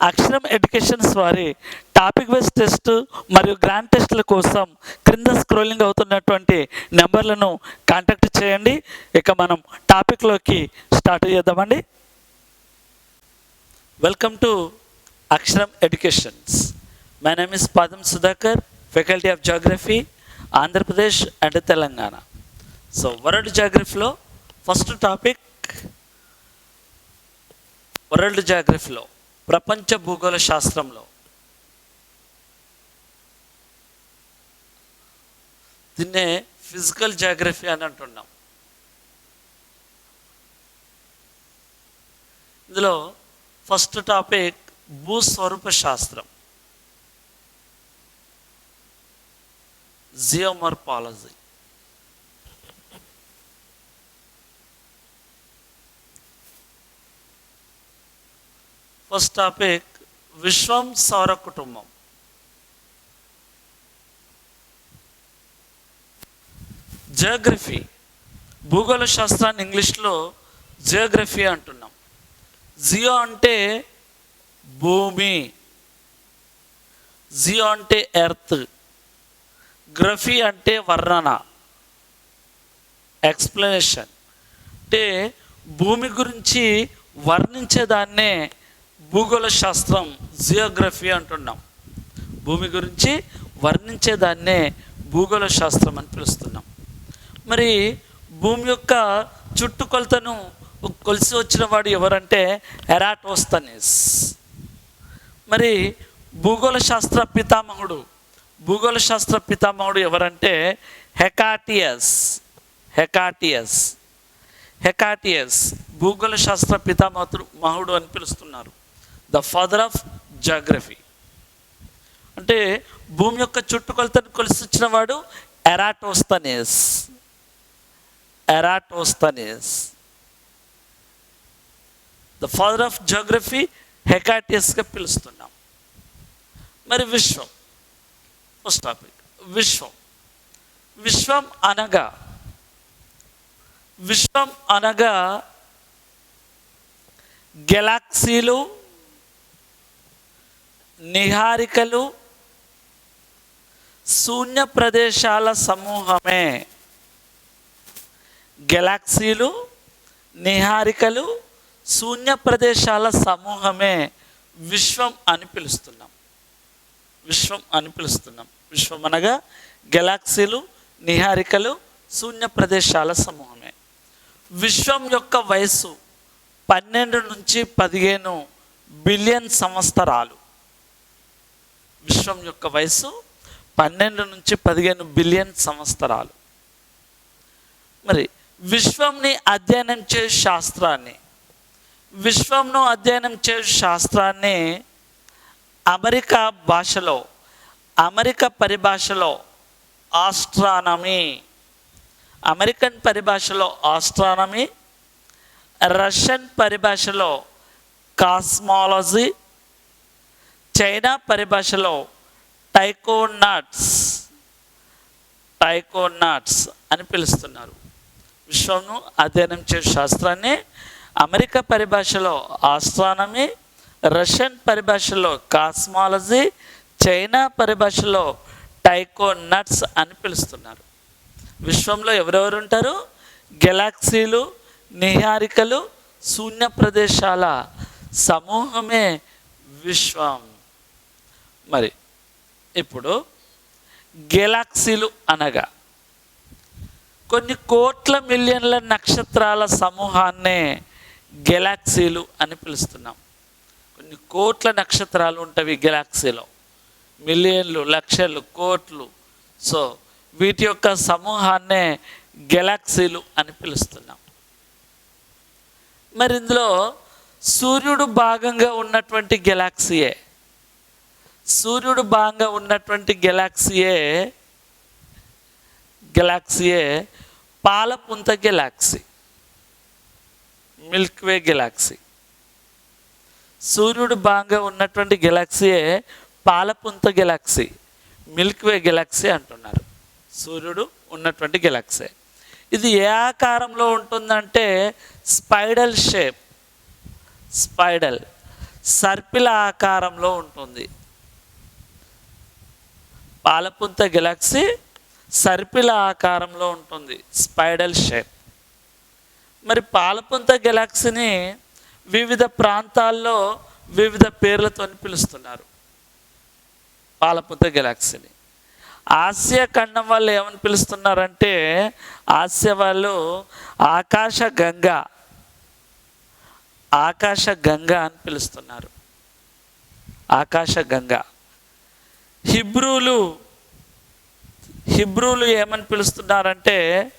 అక్షరం ఎడ్యుకేషన్స్ వారి topic wise test మరియు గ్రాండ్ టెస్టుల కోసం క్రింద స్క్రోలింగ్ అవుతున్నటువంటి నెంబర్లను కాంటాక్ట్ చేయండి. ఇక మనం టాపిక్లోకి స్టార్ట్ చేద్దామండి. వెల్కమ్ టు అక్షరం ఎడ్యుకేషన్స్. మై నేమ్ ఇస్ పాదం Sudhakar, faculty of geography, Andhra Pradesh and Telangana. So world జాగ్రఫీలో first topic, world జాగ్రఫీలో ప్రపంచ భూగోళ శాస్త్రంలో దీన్నే ఫిజికల్ జాగ్రఫీ అని అంటున్నాం. ఇందులో ఫస్ట్ టాపిక్ భూస్వరూప శాస్త్రం, జియోమార్ఫాలజీ. ఫస్ట్ టాపిక్ విశ్వం సౌర కుటుంబం. జియోగ్రఫీ, భూగోళ శాస్త్రాన్ని ఇంగ్లీష్లో జియోగ్రఫీ అంటున్నాం. జియో అంటే భూమి, జియో అంటే ఎర్త్, గ్రఫీ అంటే వర్ణన, ఎక్స్ప్లెనేషన్. అంటే భూమి గురించి వర్ణించేదాన్నే భూగోళ శాస్త్రం జియోగ్రఫీ అంటున్నాం. భూమి గురించి వర్ణించేదాన్నే భూగోళ శాస్త్రం అని పిలుస్తున్నాం. మరి భూమి యొక్క చుట్టుకొలతను కొలిసి వచ్చిన వాడు ఎవరంటే ఎరాటోస్తనీస్. మరి భూగోళ శాస్త్ర పితామహుడు ఎవరంటే హెకాటియస్. భూగోళ శాస్త్ర పితామహుడు అని పిలుస్తున్నారు. The father of geography. అంటే భూమి యొక్క చుట్టుకొలతను కొలిసి వచ్చిన వాడు Eratosthenes. The father of geography హెకాటియస్గా పిలుస్తున్నాం. మరి విశ్వం, ఫస్ట్ టాపిక్ విశ్వం అనగా గెలాక్సీలు, నిహారికలు, శూన్య ప్రదేశాల సమూహమే. గెలాక్సీలు, నిహారికలు, శూన్య ప్రదేశాల సమూహమే విశ్వం అని పిలుస్తున్నాం. విశ్వం అనగా గెలాక్సీలు, నిహారికలు, శూన్య ప్రదేశాల సమూహమే. విశ్వం యొక్క వయస్సు 12 నుంచి 15 బిలియన్ సంవత్సరాలు. విశ్వం యొక్క వయస్సు 12 నుంచి 15 బిలియన్ సంవత్సరాలు. మరి విశ్వంను అధ్యయనం చేసే శాస్త్రాన్ని అమెరికా పరిభాషలో ఆస్ట్రానమీ, అమెరికన్ పరిభాషలో ఆస్ట్రానమీ, రష్యన్ పరిభాషలో కాస్మాలజీ, చైనా పరిభాషలో టైకోనాట్స్ అని పిలుస్తున్నారు. విశ్వంను అధ్యయనం చేసే శాస్త్రాన్ని అమెరికా పరిభాషలో ఆస్ట్రానమీ, రష్యన్ పరిభాషలో కాస్మాలజీ, చైనా పరిభాషలో టైకోనాట్స్ అని పిలుస్తున్నారు. విశ్వంలో ఎవరెవరు ఉంటారు? గెలాక్సీలు, నిహారికలు, శూన్య ప్రదేశాల సమూహమే విశ్వం. మరి ఇప్పుడు గెలాక్సీలు అనగా కొన్ని కోట్ల మిలియన్ల నక్షత్రాల సమూహాన్నే గెలాక్సీలు అని పిలుస్తున్నాం. కొన్ని కోట్ల నక్షత్రాలు ఉంటాయి గెలాక్సీలో, మిలియన్లు, లక్షలు, కోట్లు. సో వీటి యొక్క సమూహాన్నే గెలాక్సీలు అని పిలుస్తున్నాం. మరి ఇందులో సూర్యుడు భాగంగా ఉన్నటువంటి గెలాక్సీయే పాలపుంత గెలాక్సీ, మిల్క్వే గెలాక్సీ. సూర్యుడు భాగంగా ఉన్నటువంటి గెలాక్సీయే పాలపుంత గెలాక్సీ, మిల్క్వే గెలాక్సీ అంటున్నారు. సూర్యుడు ఉన్నటువంటి గెలాక్సీ. ఇది ఏ ఆకారంలో ఉంటుందంటే స్పైడల్ సర్పిల ఆకారంలో ఉంటుంది. పాలపుంత గెలాక్సీ సర్పిల ఆకారంలో ఉంటుంది, స్పైడల్ షేప్. మరి పాలపుంత గెలాక్సీని వివిధ ప్రాంతాల్లో వివిధ పేర్లతో పిలుస్తున్నారు. పాలపుంత గెలాక్సీని ఆసియా ఖండం వాళ్ళు ఏమని పిలుస్తున్నారంటే, ఆసియా వాళ్ళు ఆకాశ గంగ అని పిలుస్తున్నారు. ఆకాశ గంగ. హిబ్రూలు ఏమని పిలుస్తున్నారంటే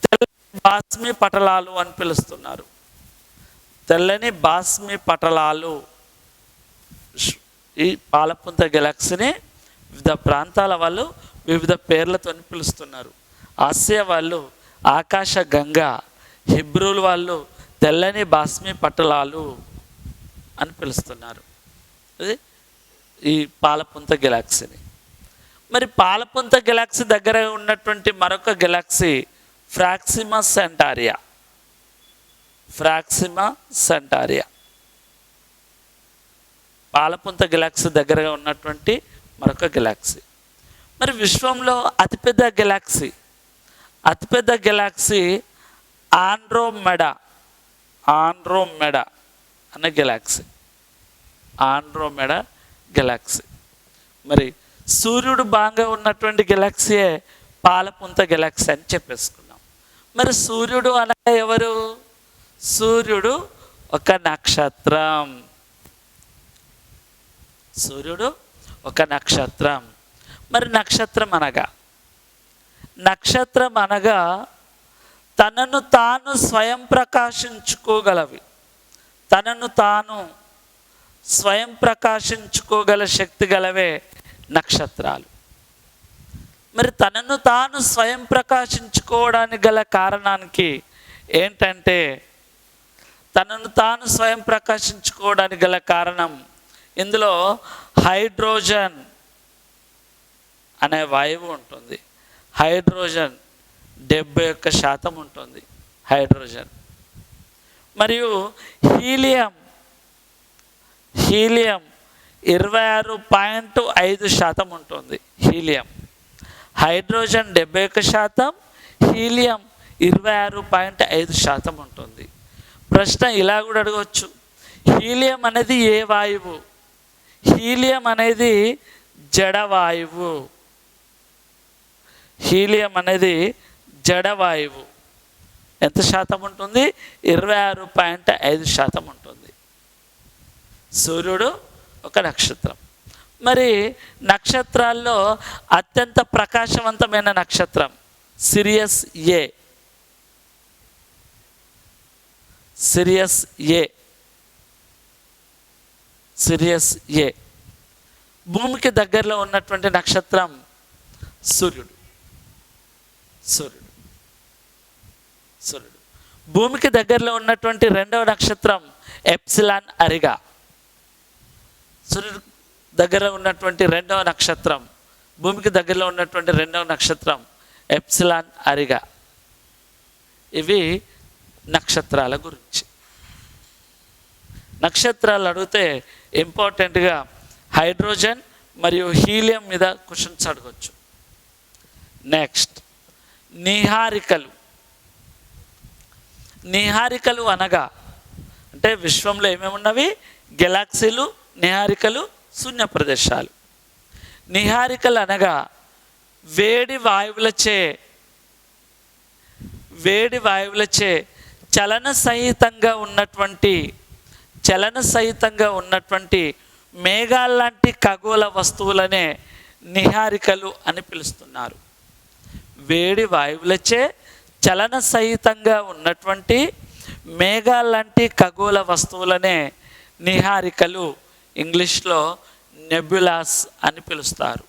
తెల్లని బాస్మి పటలాలు అని పిలుస్తున్నారు. తెల్లని బాస్మి పటలాలు. ఈ పాలపుంత గెలాక్సీని వివిధ ప్రాంతాల వాళ్ళు వివిధ పేర్లతో పిలుస్తున్నారు. ఆసియా వాళ్ళు ఆకాశ గంగ, హిబ్రూలు వాళ్ళు తెల్లని బాస్మి పటలాలు అని పిలుస్తున్నారు. అది ఈ పాలపుంత గెలాక్సీని. మరి పాలపుంత గెలాక్సీ దగ్గర ఉన్నటువంటి మరొక గెలాక్సీ ప్రాక్సిమా సెంటారియా. పాలపుంత గెలాక్సీ దగ్గరగా ఉన్నటువంటి మరొక గెలాక్సీ. మరి విశ్వంలో అతిపెద్ద గెలాక్సీ ఆండ్రోమెడా అనే గెలాక్సీ. మరి సూర్యుడు బాగా ఉన్నటువంటి గెలాక్సీయే పాలపుంత గెలాక్సీ అని చెప్పేసుకున్నాం. మరి సూర్యుడు అనగా ఎవరు? సూర్యుడు ఒక నక్షత్రం. మరి నక్షత్రం అనగా తనను తాను స్వయం ప్రకాశించుకోగల శక్తి గలవే నక్షత్రాలు. మరి తనను తాను స్వయం ప్రకాశించుకోవడానికి గల కారణానికి ఏంటంటే, తనను తాను స్వయం ప్రకాశించుకోవడానికి గల కారణం, ఇందులో హైడ్రోజన్ అనే వాయువు ఉంటుంది. హైడ్రోజన్ 71% ఉంటుంది హైడ్రోజన్. మరియు హీలియం 26.5% ఉంటుంది. హైడ్రోజన్ 71%, హీలియం 26.5% ఉంటుంది. ప్రశ్న ఇలా కూడా అడగవచ్చు, హీలియం అనేది ఏ వాయువు? హీలియం అనేది జడవాయువు. ఎంత శాతం ఉంటుంది? 26.5% ఉంటుంది. సూర్యుడు ఒక నక్షత్రం. మరి నక్షత్రాల్లో అత్యంత ప్రకాశవంతమైన నక్షత్రం సిరియస్ ఏ. భూమికి దగ్గరలో ఉన్నటువంటి నక్షత్రం సూర్యుడు. భూమికి దగ్గరలో ఉన్నటువంటి రెండవ నక్షత్రం ఎప్సిలాన్ అరిగా. సూర్యుడు దగ్గర ఉన్నటువంటి భూమికి దగ్గరలో ఉన్నటువంటి రెండవ నక్షత్రం ఎప్సిలాన్ అరిగా. ఇవి నక్షత్రాల గురించి. నక్షత్రాలు అడిగితే ఇంపార్టెంట్గా హైడ్రోజన్ మరియు హీలియం మీద క్వశ్చన్స్ అడగవచ్చు. నెక్స్ట్ నిహారికలు అనగా, అంటే విశ్వంలో ఏమేమి ఉన్నవి? గెలాక్సీలు, నిహారికలు, శూన్య ప్రదేశాలు. నిహారికలు అనగా వేడి వాయువులచే చలన సహితంగా ఉన్నటువంటి మేఘాల్లాంటి ఖగోళ వస్తువులనే నిహారికలు అని పిలుస్తున్నారు. వేడి వాయువులచే చలన సహితంగా ఉన్నటువంటి మేఘాల్లాంటి ఖగోళ వస్తువులనే నిహారికలు, ఇంగ్లీష్లో నెబ్యులాస్ అని పిలుస్తారు.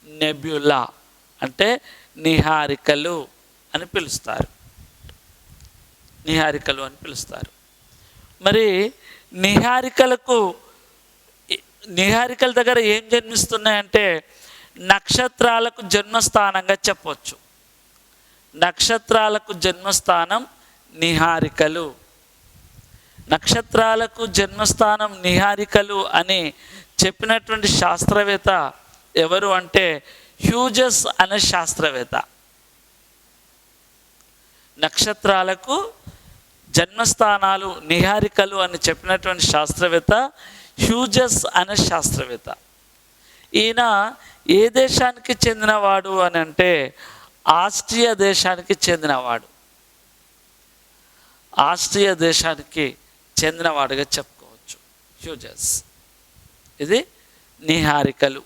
నెబ్యులా అంటే నిహారికలు అని పిలుస్తారు. మరి నిహారికల దగ్గర ఏం జన్మిస్తున్నాయంటే నక్షత్రాలకు జన్మస్థానంగా చెప్పవచ్చు. నక్షత్రాలకు జన్మస్థానం నిహారికలు. నక్షత్రాలకు జన్మస్థానం నిహారికలు అని చెప్పినటువంటి శాస్త్రవేత్త ఎవరు అంటే హ్యూజెస్ అనే శాస్త్రవేత్త. నక్షత్రాలకు జన్మస్థానాలు నిహారికలు అని చెప్పినటువంటి శాస్త్రవేత్త హ్యూజెస్ అనే శాస్త్రవేత్త. ఈయన ఏ దేశానికి చెందినవాడు అని అంటే ఆస్ట్రియా దేశానికి చెందినవాడు. ఆస్ట్రియా దేశానికి చెందినవాడుగా చెప్పుకోవచ్చు హ్యూజెస్. ఇది నిహారికలు.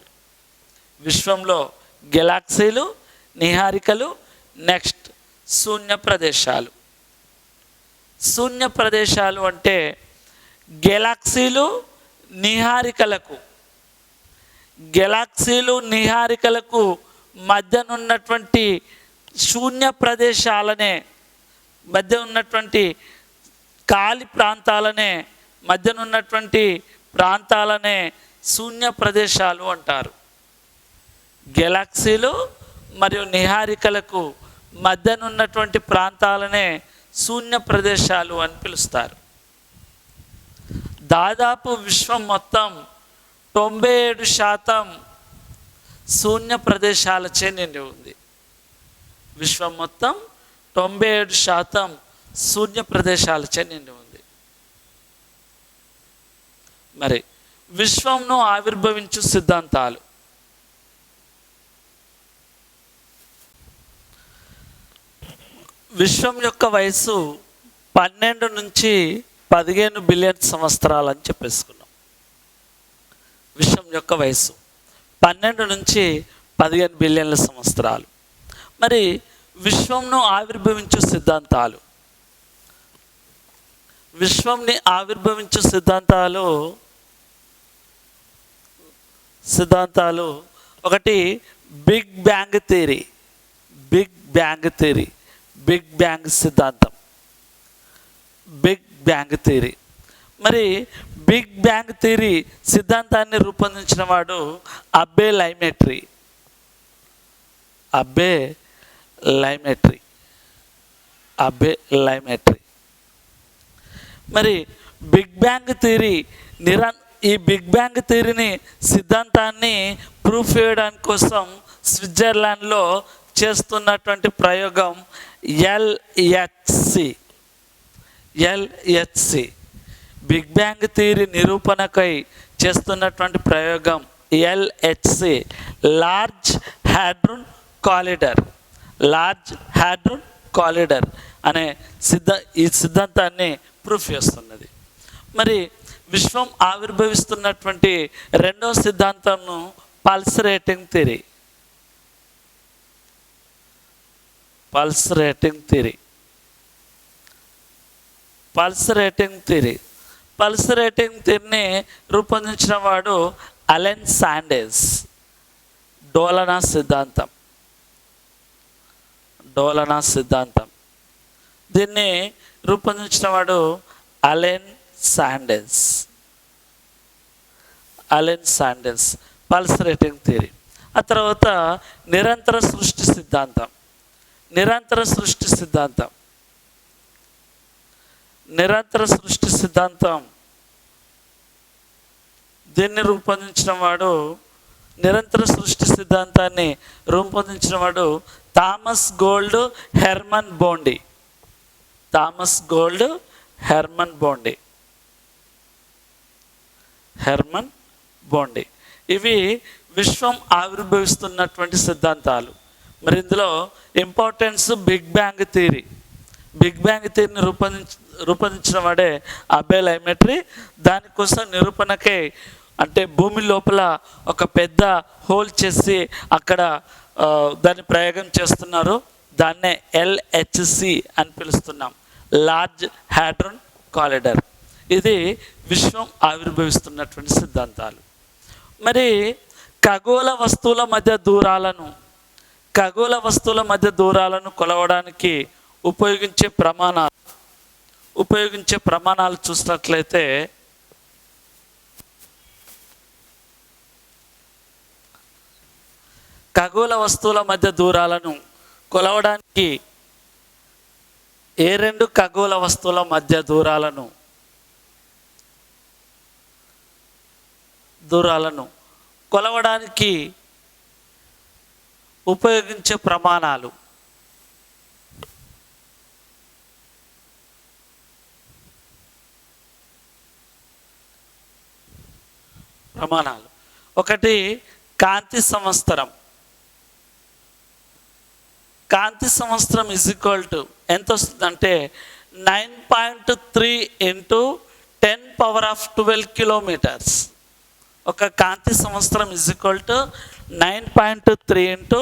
విశ్వంలో గెలాక్సీలు, నిహారికలు. నెక్స్ట్ శూన్య ప్రదేశాలు. శూన్య ప్రదేశాలు అంటే గెలాక్సీలు, నిహారికలకు మధ్యనున్నటువంటి శూన్య ప్రదేశాలనే, మధ్య ఉన్నటువంటి ఖాళీ ప్రాంతాలనే, మధ్యనున్నటువంటి ప్రాంతాలనే శూన్య ప్రదేశాలు అంటారు. గెలాక్సీలు మరియు నిహారికలకు మధ్యనున్నటువంటి ప్రాంతాలనే శూన్య ప్రదేశాలు అని పిలుస్తారు. దాదాపు విశ్వం మొత్తం 97% శూన్య ప్రదేశాలచే నిండి ఉంది. విశ్వం మొత్తం 97% శూన్య ప్రదేశాలచే నిండి ఉంది. మరి విశ్వంను ఆవిర్భవించు సిద్ధాంతాలు. విశ్వం యొక్క వయసు 12 నుంచి 15 బిలియన్ సంవత్సరాలు అని చెప్పేసుకున్నాం. విశ్వం యొక్క వయసు 12 నుంచి 15 బిలియన్ల సంవత్సరాలు. మరి విశ్వంను ఆవిర్భవించు సిద్ధాంతాలు. విశ్వంని ఆవిర్భవించు సిద్ధాంతాలు ఒకటి big bang theory. Big bang theory, big bang సిద్ధాంతం, బిగ్ బ్యాంగ్ థియరీ. మరి బిగ్ బ్యాంగ్ థియరీ సిద్ధాంతాన్ని రూపొందించిన వాడు అబ్బే లైమెట్రీ. Abbe Lemaitre. మరి బిగ్ బ్యాంగ్ థియరీ ఈ బిగ్ బ్యాంగ్ థియరీని సిద్ధాంతాన్ని ప్రూఫ్ చేయడానికి కోసం స్విట్జర్లాండ్లో చేస్తున్నటువంటి ప్రయోగం ఎల్హెచ్సి. బిగ్ బ్యాంగ్ థియరీ నిరూపణకై చేస్తున్నటువంటి ప్రయోగం ఎల్హెచ్సి, లార్జ్ హ్యాడ్రోన్ కాలిడర్ అనే ఈ సిద్ధాంతాన్ని ప్రూఫ్ చేస్తున్నది. మరి విశ్వం ఆవిర్భవిస్తున్నటువంటి రెండవ సిద్ధాంతంను pulse rating theory. Pulse rating థియరీని రూపొందించిన వాడు అలెన్ సాండేజ్. డోలనా సిద్ధాంతం దీన్ని రూపొందించిన వాడు Allan Sandage. Pulse rating theory. ఆ తర్వాత నిరంతర సృష్టి సిద్ధాంతం దీన్ని రూపొందించిన వాడు, నిరంతర సృష్టి సిద్ధాంతాన్ని రూపొందించిన వాడు థామస్ గోల్డ్ హెర్మన్ బోండి. ఇవి విశ్వం ఆవిర్భవిస్తున్నటువంటి సిద్ధాంతాలు. మరి ఇందులో ఇంపార్టెన్స్ బిగ్ బ్యాంగ్ థియరీని రూపొందించిన వాడే అబ్బే లైమెట్రీ. దానికోసం నిరూపణకే అంటే భూమి లోపల ఒక పెద్ద హోల్ చేసి అక్కడ దాన్ని ప్రయోగం చేస్తున్నారు. దాన్నే ఎల్హెచ్సి అని పిలుస్తున్నాం, లార్జ్ హ్యాడ్రోన్ కాలిడర్. ఇది విశ్వం ఆవిర్భవిస్తున్నటువంటి సిద్ధాంతాలు. మరి ఖగోళ వస్తువుల మధ్య దూరాలను కొలవడానికి ఉపయోగించే ప్రమాణాలు చూసినట్లయితే ఖగోళ వస్తువుల మధ్య దూరాలను కొలవడానికి ఏ రెండు ఖగోళ వస్తువుల మధ్య దూరాలను దూరాలను కొలవడానికి ఉపయోగించే ప్రమాణాలు. ఒకటి కాంతి సంవత్సరం. కాంతి సంవత్సరం ఈజ్ ఈక్వల్ టు ఎంత వస్తుందంటే 9.3 ఇంటూ 10⁻12 కిలోమీటర్స్. ఒక కాంతి సంవత్సరం ఈజ్ ఈక్వల్ టు 9.3 ఇంటూ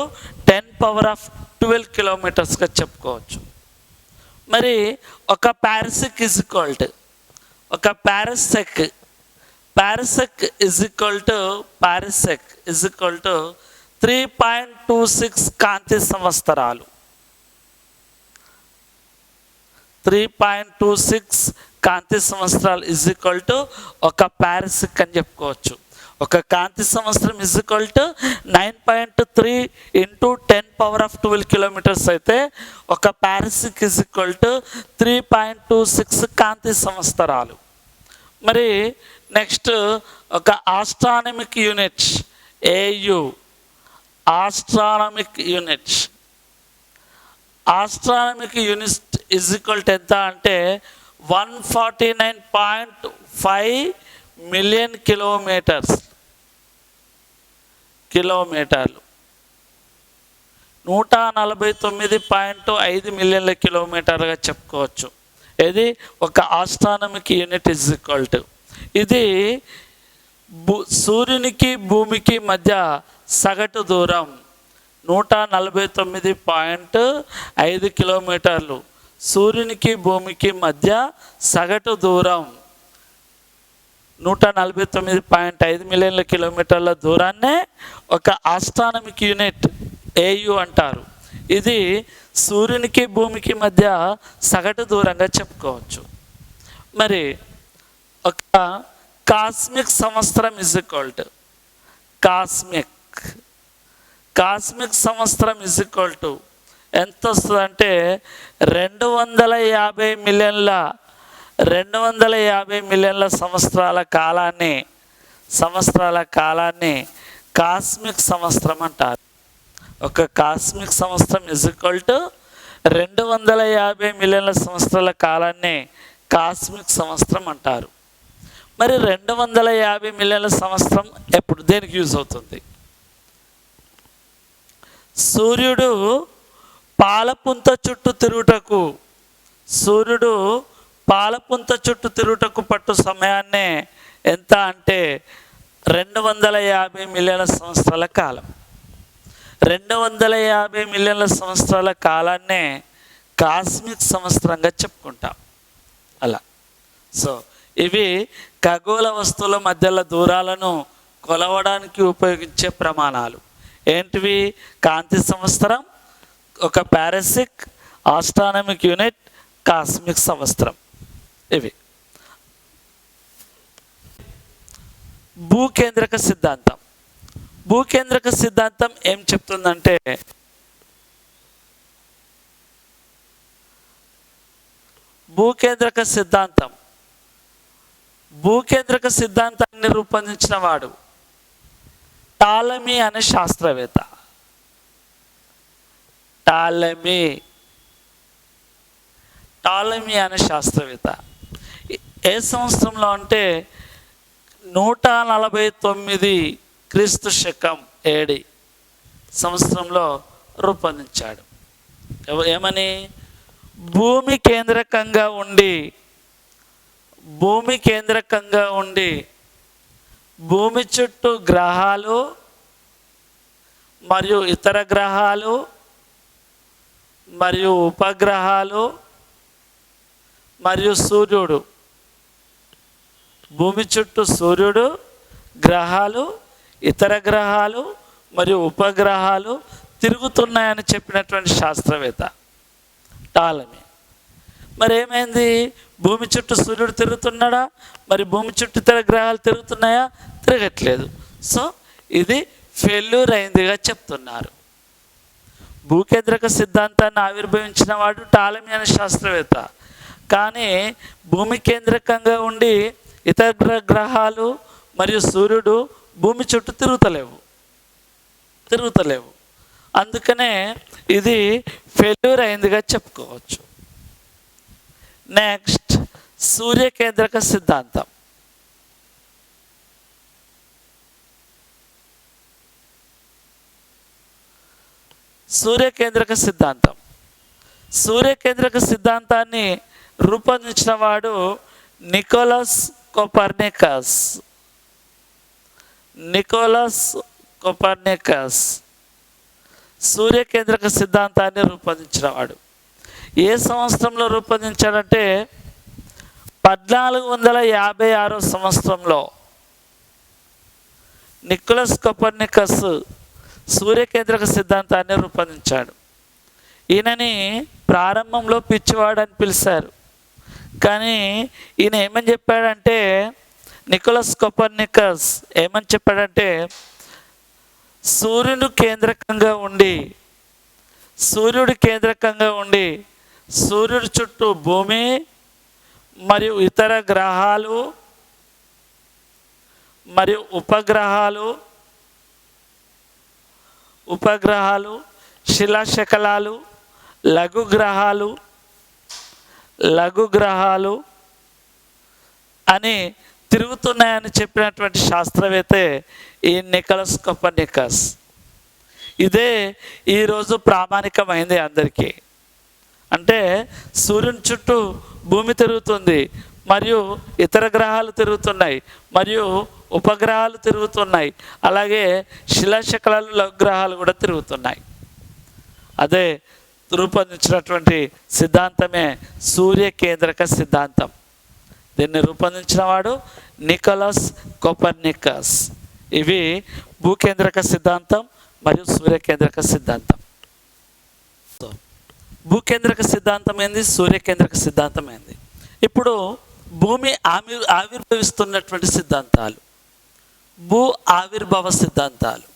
10⁻12 కిలోమీటర్స్గా చెప్పుకోవచ్చు. మరి ఒక పారసెక్ is equal to parsec is equal to 3.26 కాంతి సంవత్సరాలు. 3.26 కాంతి సంవత్సరాలు ఈజ్ ఈక్వల్ టు ఒక పారసెక్ అని చెప్పుకోవచ్చు. ఒక కాంతి సంవత్సరం is equal to 9.3 into 10⁻12 kilometres అయితే ఒక పారసెక్ ఈజ్ ఈక్వల్ టు 3.26 కాంతి సంవత్సరాలు. మరి నెక్స్ట్ ఒక astronomic unit AU. Astronomic unit is equal to ఎంత అంటే 149.5 మిలియన్ కిలోమీటర్లు. 149.5 మిలియన్ల కిలోమీటర్గా చెప్పుకోవచ్చు. ఇది ఒక astronomic unit is equal to. ఇది సూర్యునికి భూమికి మధ్య సగటు దూరం 149.5 కిలోమీటర్లు. సూర్యునికి భూమికి మధ్య సగటు దూరం 149.5 మిలియన్ల కిలోమీటర్ల దూరాన్నే ఒక ఆస్ట్రానమిక్ యూనిట్ AU అంటారు. ఇది సూర్యునికి భూమికి మధ్య సగటు దూరంగా చెప్పుకోవచ్చు. మరి ఒక కాస్మిక్ సంవత్సరం ఈజ్ ఈక్వల్ టు కాస్మిక్ సంవత్సరం ఈజ్ ఈక్వల్ టు ఎంత వస్తుందంటే 250 మిలియన్ల సంవత్సరాల కాలాన్ని కాస్మిక్ సంవత్సరం అంటారు. ఒక కాస్మిక్ సంవత్సరం ఈజ్ ఈక్వల్ టు 250 మిలియన్ల సంవత్సరాల కాలాన్ని కాస్మిక్ సంవత్సరం అంటారు. మరి 250 మిలియన్ల సంవత్సరం ఎప్పుడు దేనికి యూజ్ అవుతుంది? సూర్యుడు పాలపుంత చుట్టూ తిరుగుటకు పట్టు సమయాన్నే ఎంత అంటే 250 మిలియన్ల సంవత్సరాల కాలం. 250 మిలియన్ల సంవత్సరాల కాలాన్నే కాస్మిక్ సంవత్సరంగా చెప్పుకుంటాం. అలా సో ఇవి ఖగోళ వస్తువుల మధ్యల దూరాలను కొలవడానికి ఉపయోగించే ప్రమాణాలు. ఏంటివి? కాంతి సంవత్సరం, ఒక పారసిక్, ఆస్ట్రానమిక్ యూనిట్, కాస్మిక్ సంవత్సరం. ఇవి భూకేంద్రక సిద్ధాంతం. భూకేంద్రక సిద్ధాంతం ఏం చెప్తుందంటే భూకేంద్రక సిద్ధాంతాన్ని రూపొందించిన వాడు టాలమీ అనే శాస్త్రవేత్త. టాలమీ అనే శాస్త్రవేత్త ఏ సంవత్సరంలో అంటే 149 క్రీస్తు శకం AD సంవత్సరంలో రూపొందించాడు. ఏమని? భూమి కేంద్రకంగా ఉండి భూమి చుట్టూ గ్రహాలు మరియు ఇతర గ్రహాలు మరియు ఉపగ్రహాలు మరియు సూర్యుడు, భూమి చుట్టూ సూర్యుడు, గ్రహాలు, ఇతర గ్రహాలు మరియు ఉపగ్రహాలు తిరుగుతున్నాయని చెప్పినటువంటి శాస్త్రవేత్త టాలమీ. మరి ఏమైంది? భూమి చుట్టూ సూర్యుడు తిరుగుతున్నాడా? మరి భూమి చుట్టూ ఇతర గ్రహాలు తిరుగుతున్నాయా? తిరగట్లేదు. సో ఇది ఫెయిల్యూర్ అయిందిగా చెప్తున్నారు. భూకేంద్రక సిద్ధాంతాన్ని ఆవిర్భవించిన వాడు టాలమీ అనే శాస్త్రవేత్త. కానీ భూమి కేంద్రకంగా ఉండి ఇతర గ్రహాలు మరియు సూర్యుడు భూమి చుట్టూ తిరుగుతలేవు. అందుకనే ఇది ఫెయిల్యూర్ అయిందిగా చెప్పుకోవచ్చు. నెక్స్ట్, సూర్యకేంద్రక సిద్ధాంతం. సూర్యకేంద్రక సిద్ధాంతాన్ని రూపొందించిన వాడు నికోలస్ కోపర్నికస్ సూర్యకేంద్రక సిద్ధాంతాన్ని రూపొందించినవాడు. ఏ సంవత్సరంలో రూపొందించాడంటే 1456 సంవత్సరంలో నికోలస్ కోపర్నికస్ సూర్యకేంద్రక సిద్ధాంతాన్ని రూపొందించాడు. ఈయనని ప్రారంభంలో పిచ్చివాడు అని పిలిచారు. కానీ ఈయన ఏమని చెప్పాడంటే, నికోలస్ కోపర్నికస్ ఏమని చెప్పాడంటే, సూర్యుడు కేంద్రకంగా ఉండి సూర్యుడి చుట్టూ భూమి మరియు ఇతర గ్రహాలు మరియు ఉపగ్రహాలు శిలాశకలాలు లఘు గ్రహాలు అని తిరుగుతున్నాయని చెప్పినటువంటి శాస్త్రవేత్త ఈ నికోలస్ కోపర్నికస్. ఇదే ఈరోజు ప్రామాణికమైంది అందరికీ. అంటే సూర్యుని చుట్టూ భూమి తిరుగుతుంది, మరియు ఇతర గ్రహాలు తిరుగుతున్నాయి, మరియు ఉపగ్రహాలు తిరుగుతున్నాయి, అలాగే శిలాశకలాలు లఘు గ్రహాలు కూడా తిరుగుతున్నాయి. అదే రూపొందించినటువంటి సిద్ధాంతమే సూర్యకేంద్రక సిద్ధాంతం. దీన్ని రూపొందించిన వాడు నికోలస్ కోపర్నికస్. ఇవి భూకేంద్రక సిద్ధాంతం మరియు సూర్యకేంద్రక సిద్ధాంతం. భూకేంద్రక సిద్ధాంతం ఏంది, సూర్యకేంద్రక సిద్ధాంతం ఏంది? ఇప్పుడు భూమి ఆవిర్భవిస్తున్నటువంటి సిద్ధాంతాలు, భూ ఆవిర్భావ సిద్ధాంతాలు.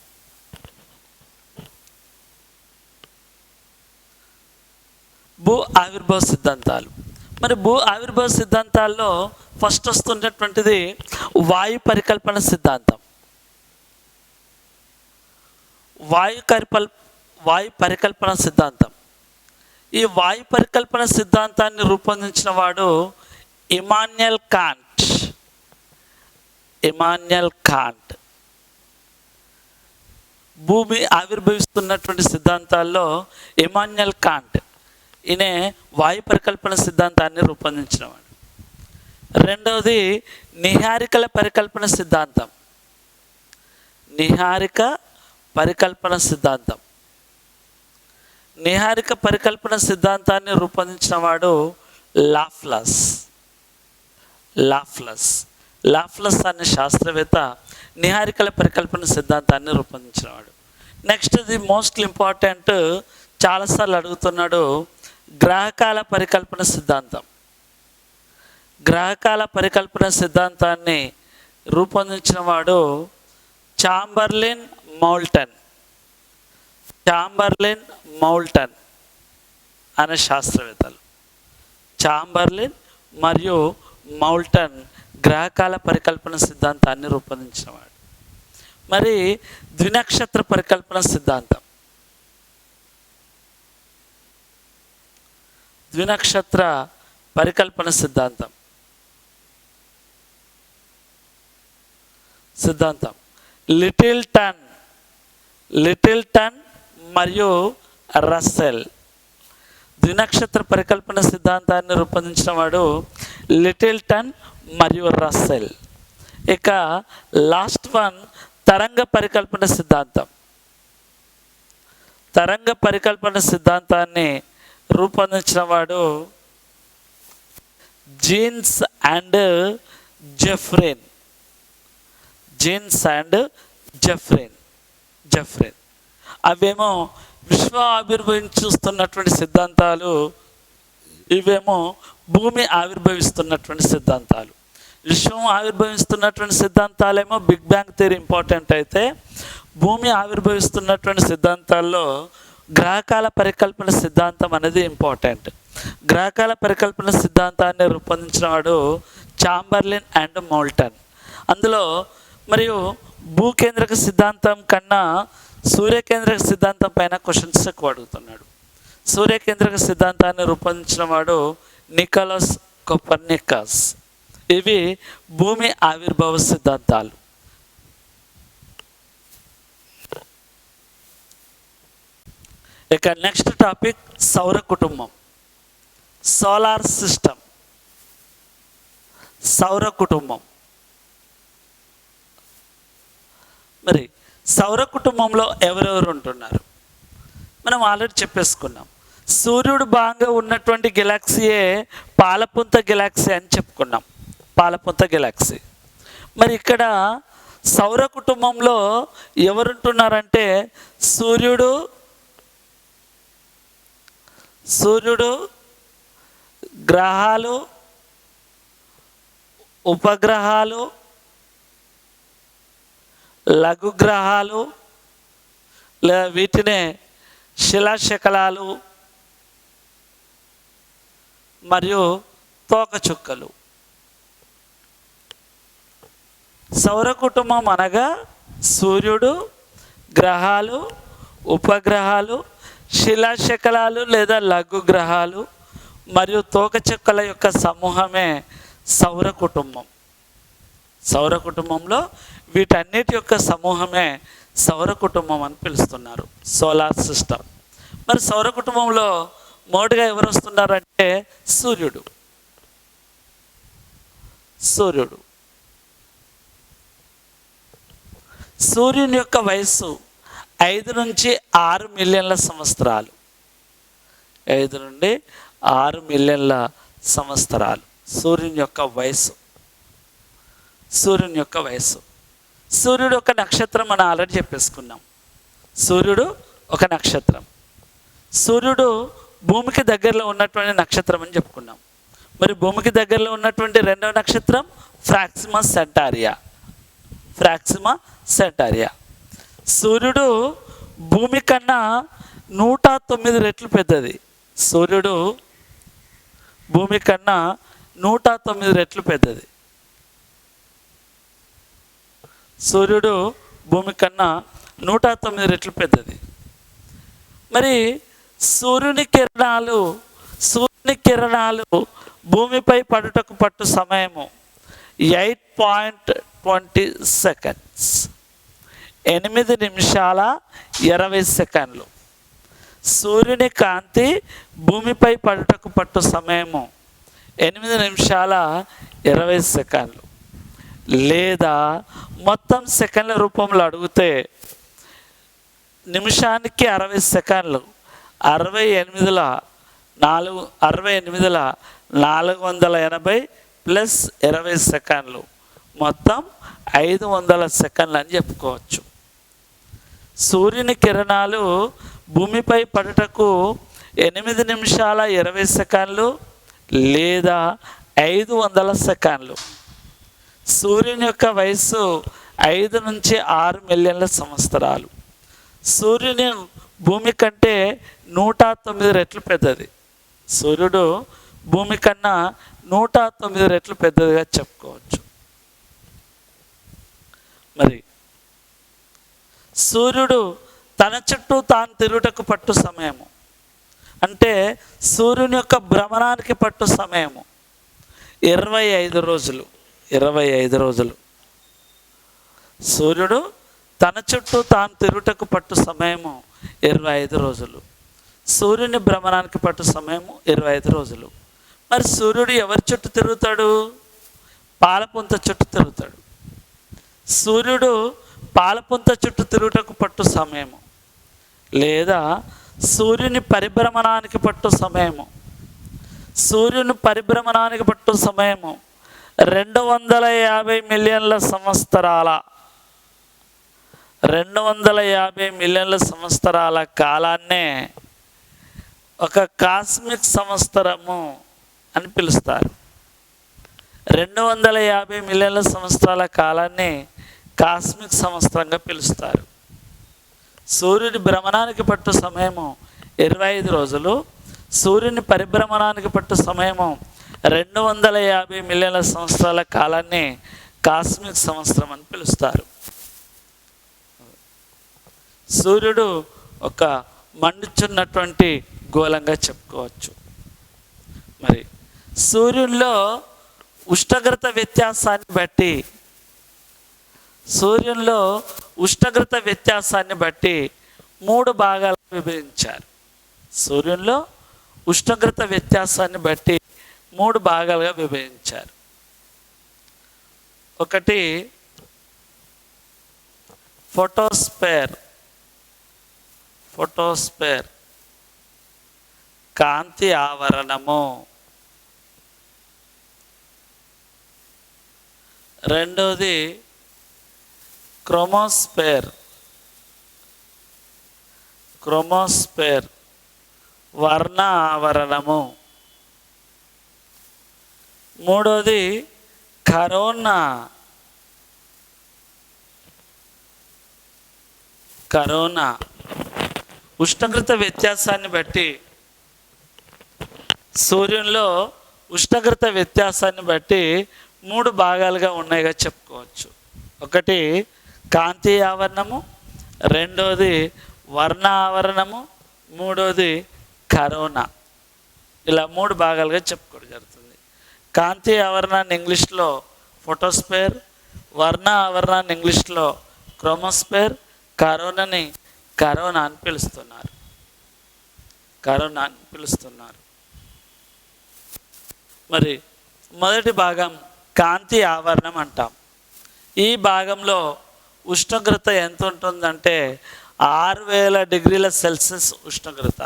మరి భూ ఆవిర్భావ సిద్ధాంతాల్లో ఫస్ట్ వస్తున్నటువంటిది వాయు పరికల్పన సిద్ధాంతం. ఈ వాయు పరికల్పన సిద్ధాంతాన్ని రూపొందించిన వాడు ఇమాన్యుయల్ కాంట్. భూమి ఆవిర్భవిస్తున్నటువంటి సిద్ధాంతాల్లో ఇమాన్యుయల్ కాంట్ ఈయన వాయు పరికల్పన సిద్ధాంతాన్ని రూపొందించినవాడు. రెండవది నిహారిక పరికల్పన సిద్ధాంతాన్ని రూపొందించిన వాడు లాప్లస్ అనే శాస్త్రవేత్త నిహారికల పరికల్పన సిద్ధాంతాన్ని రూపొందించినవాడు. నెక్స్ట్, ది మోస్ట్ ఇంపార్టెంట్, చాలాసార్లు అడుగుతున్నాడు, గ్రాహకాల పరికల్పన సిద్ధాంతాన్ని రూపొందించిన వాడు చాంబర్లిన్ మౌల్టన్ అనే శాస్త్రవేత్తలు. చాంబర్లిన్ మరియు మౌల్టన్ గ్రాహకాల పరికల్పన సిద్ధాంతాన్ని రూపొందించినవాడు. మరి ద్వినక్షత్ర పరికల్పన సిద్ధాంతం, లిటిల్టన్ మరియు రస్సెల్. ద్వినక్షత్ర పరికల్పన సిద్ధాంతాన్ని రూపొందించిన వాడు లిటిల్టన్ మరియు రస్సెల్. ఇక లాస్ట్ వన్, తరంగ పరికల్పన సిద్ధాంతాన్ని రూపొందించిన వాడు జీన్స్ అండ్ జెఫ్రిన్. అవేమో విశ్వ ఆవిర్భవించుతున్నటువంటి సిద్ధాంతాలు, ఇవేమో భూమి ఆవిర్భవిస్తున్నటువంటి సిద్ధాంతాలు. విశ్వం ఆవిర్భవిస్తున్నటువంటి సిద్ధాంతాలేమో బిగ్ బ్యాంగ్ థియరీ ఇంపార్టెంట్ అయితే, భూమి ఆవిర్భవిస్తున్నటువంటి సిద్ధాంతాల్లో గ్రాహకాల పరికల్పన సిద్ధాంతం అనేది ఇంపార్టెంట్. గ్రాహకాల పరికల్పన సిద్ధాంతాన్ని రూపొందించిన వాడు చాంబర్లిన్ అండ్ మౌల్టన్. అందులో మరియు భూకేంద్రక సిద్ధాంతం కన్నా సూర్యకేంద్రక సిద్ధాంతం పైన క్వశ్చన్స్ ఎక్కువ అడుగుతున్నాడు. సూర్యకేంద్రక సిద్ధాంతాన్ని రూపొందించిన వాడు నికోలస్ కోపర్నికస్. ఇవి భూమి ఆవిర్భావ సిద్ధాంతాలు. ఇక నెక్స్ట్ టాపిక్ సౌర కుటుంబం, సోలార్ సిస్టమ్. సౌర కుటుంబం. మరి సౌర కుటుంబంలో ఎవరెవరు ఉంటున్నారు? మనం ఆల్రెడీ చెప్పేసుకున్నాం. సూర్యుడు భాగంగా ఉన్నటువంటి గెలాక్సీయే పాలపుంత గెలాక్సీ అని చెప్పుకున్నాం. పాలపుంత గెలాక్సీ. మరి ఇక్కడ సౌర కుటుంబంలో ఎవరుంటున్నారంటే సూర్యుడు, గ్రహాలు, ఉపగ్రహాలు, లఘు గ్రహాలు, లేదా వీటినే శిలాశకలాలు మరియు తోకచుక్కలు. సౌర కుటుంబం అనగా సూర్యుడు, గ్రహాలు, ఉపగ్రహాలు, శిలాశకలాలు లేదా లఘు గ్రహాలు మరియు తోకచుక్కల యొక్క సమూహమే సౌర కుటుంబం. సౌర కుటుంబంలో వీటన్నిటి యొక్క సమూహమే సౌర కుటుంబం అని పిలుస్తున్నారు, సోలార్ సిస్టమ్. మరి సౌర కుటుంబంలో మొదటిగా ఎవరు వస్తున్నారంటే సూర్యుడు. సూర్యుని యొక్క వయస్సు 5 నుంచి 6 మిలియన్ల సంవత్సరాలు. 5 నుండి 6 మిలియన్ల సంవత్సరాలు సూర్యుని యొక్క వయస్సు. సూర్యుడు ఒక నక్షత్రం అని ఆల్రెడీ చెప్పేసుకున్నాం. సూర్యుడు ఒక నక్షత్రం. సూర్యుడు భూమికి దగ్గరలో ఉన్నటువంటి నక్షత్రం అని చెప్పుకున్నాం. మరి భూమికి దగ్గరలో ఉన్నటువంటి రెండవ నక్షత్రం ప్రాక్సిమా సెంటారియా. సూర్యుడు భూమి కన్నా 109 రెట్లు పెద్దది. సూర్యుడు భూమి కన్నా 109 రెట్లు పెద్దది. సూర్యుడు భూమి కన్నా 109 రెట్లు పెద్దది. మరి సూర్యుని కిరణాలు భూమిపై పడుటకు పట్టు సమయము 8.20 సెకండ్స్. 8 నిమిషాల 20 సెకండ్లు. సూర్యుని కాంతి భూమిపై పడుటకు పట్టు సమయము 8 నిమిషాల 20 సెకండ్లు. లేదా మొత్తం సెకండ్ల రూపంలో అడిగితే నిమిషానికి 60 సెకండ్లు. 68/480 ప్లస్ 20 సెకండ్లు, మొత్తం 500 సెకండ్లు అని చెప్పుకోవచ్చు. సూర్యుని కిరణాలు భూమిపై పడుటకు 8 నిమిషాల 20 సెకండ్లు లేదా 500 సెకండ్లు. సూర్యుని యొక్క వయస్సు 5 నుంచి 6 మిలియన్ల సంవత్సరాలు. సూర్యుని భూమి కంటే 109 రెట్లు పెద్దది. సూర్యుడు భూమి కన్నా 109 రెట్లు పెద్దదిగా చెప్పుకోవచ్చు. మరి సూర్యుడు తన చుట్టూ తాను తిరుగుటకు పట్టు సమయము, అంటే సూర్యుని యొక్క భ్రమణానికి పట్టు సమయము 25 రోజులు. 25 రోజులు. సూర్యుడు తన చుట్టూ తాను తిరుగుటకు పట్టు సమయము 25 రోజులు. సూర్యుని భ్రమణానికి పట్టు సమయము 25 రోజులు. మరి సూర్యుడు ఎవరి చుట్టూ తిరుగుతాడు? పాలపుంత చుట్టూ తిరుగుతాడు. సూర్యుడు పాలపుంత చుట్టూ తిరుగుటకు పట్టు సమయము లేదా సూర్యుని పరిభ్రమణానికి పట్టు సమయము 250 మిలియన్ల సంవత్సరాల 250 మిలియన్ల సంవత్సరాల కాలాన్నే ఒక కాస్మిక్ సంవత్సరము అని పిలుస్తారు. 250 మిలియన్ల సంవత్సరాల కాలాన్ని కాస్మిక్ సంవత్సరంగా పిలుస్తారు. సూర్యుడి భ్రమణానికి పట్టు సమయము 25 రోజులు. సూర్యుని పరిభ్రమణానికి పట్టు సమయము 250 మిలియన్ల సంవత్సరాల కాలాన్ని కాస్మిక్ సంవత్సరం అని పిలుస్తారు. సూర్యుడు ఒక మండుచున్నటువంటి గోళంగా చెప్పుకోవచ్చు. మరి సూర్యుల్లో ఉష్ణోగ్రత వ్యత్యాసాన్ని బట్టి 3 భాగాలుగా విభజించారు. సూర్యుల్లో ఉష్ణోగ్రత వ్యత్యాసాన్ని బట్టి 3 భాగాలుగా విభజించారు. ఒకటి ఫోటోస్ఫేర్ కాంతి ఆవరణము, రెండోది క్రోమోస్ఫేర్ వర్ణ ఆవరణము, మూడోది కరోనా ఉష్ణోగ్రత వ్యత్యాసాన్ని బట్టి సూర్యునిలో ఉష్ణోగ్రత వ్యత్యాసాన్ని బట్టి 3 భాగాలుగా ఉన్నాయిగా చెప్పుకోవచ్చు. ఒకటి కాంతి ఆవరణము, రెండోది వర్ణ ఆవరణము, మూడోది కరోనా. ఇలా 3 భాగాలుగా చెప్పుకోవడం జరుగుతుంది. కాంతి ఆవరణాన్ని ఇంగ్లీష్లో ఫోటోస్ఫేర్, వర్ణ ఆవరణాన్ని ఇంగ్లీష్లో క్రోమోస్ఫేర్, కరోనాని కరోనా అని పిలుస్తున్నారు. మరి మొదటి భాగం కాంతి ఆవరణం అంటాం. ఈ భాగంలో ఉష్ణోగ్రత ఎంత ఉంటుందంటే 6000 డిగ్రీల సెల్సియస్ ఉష్ణోగ్రత.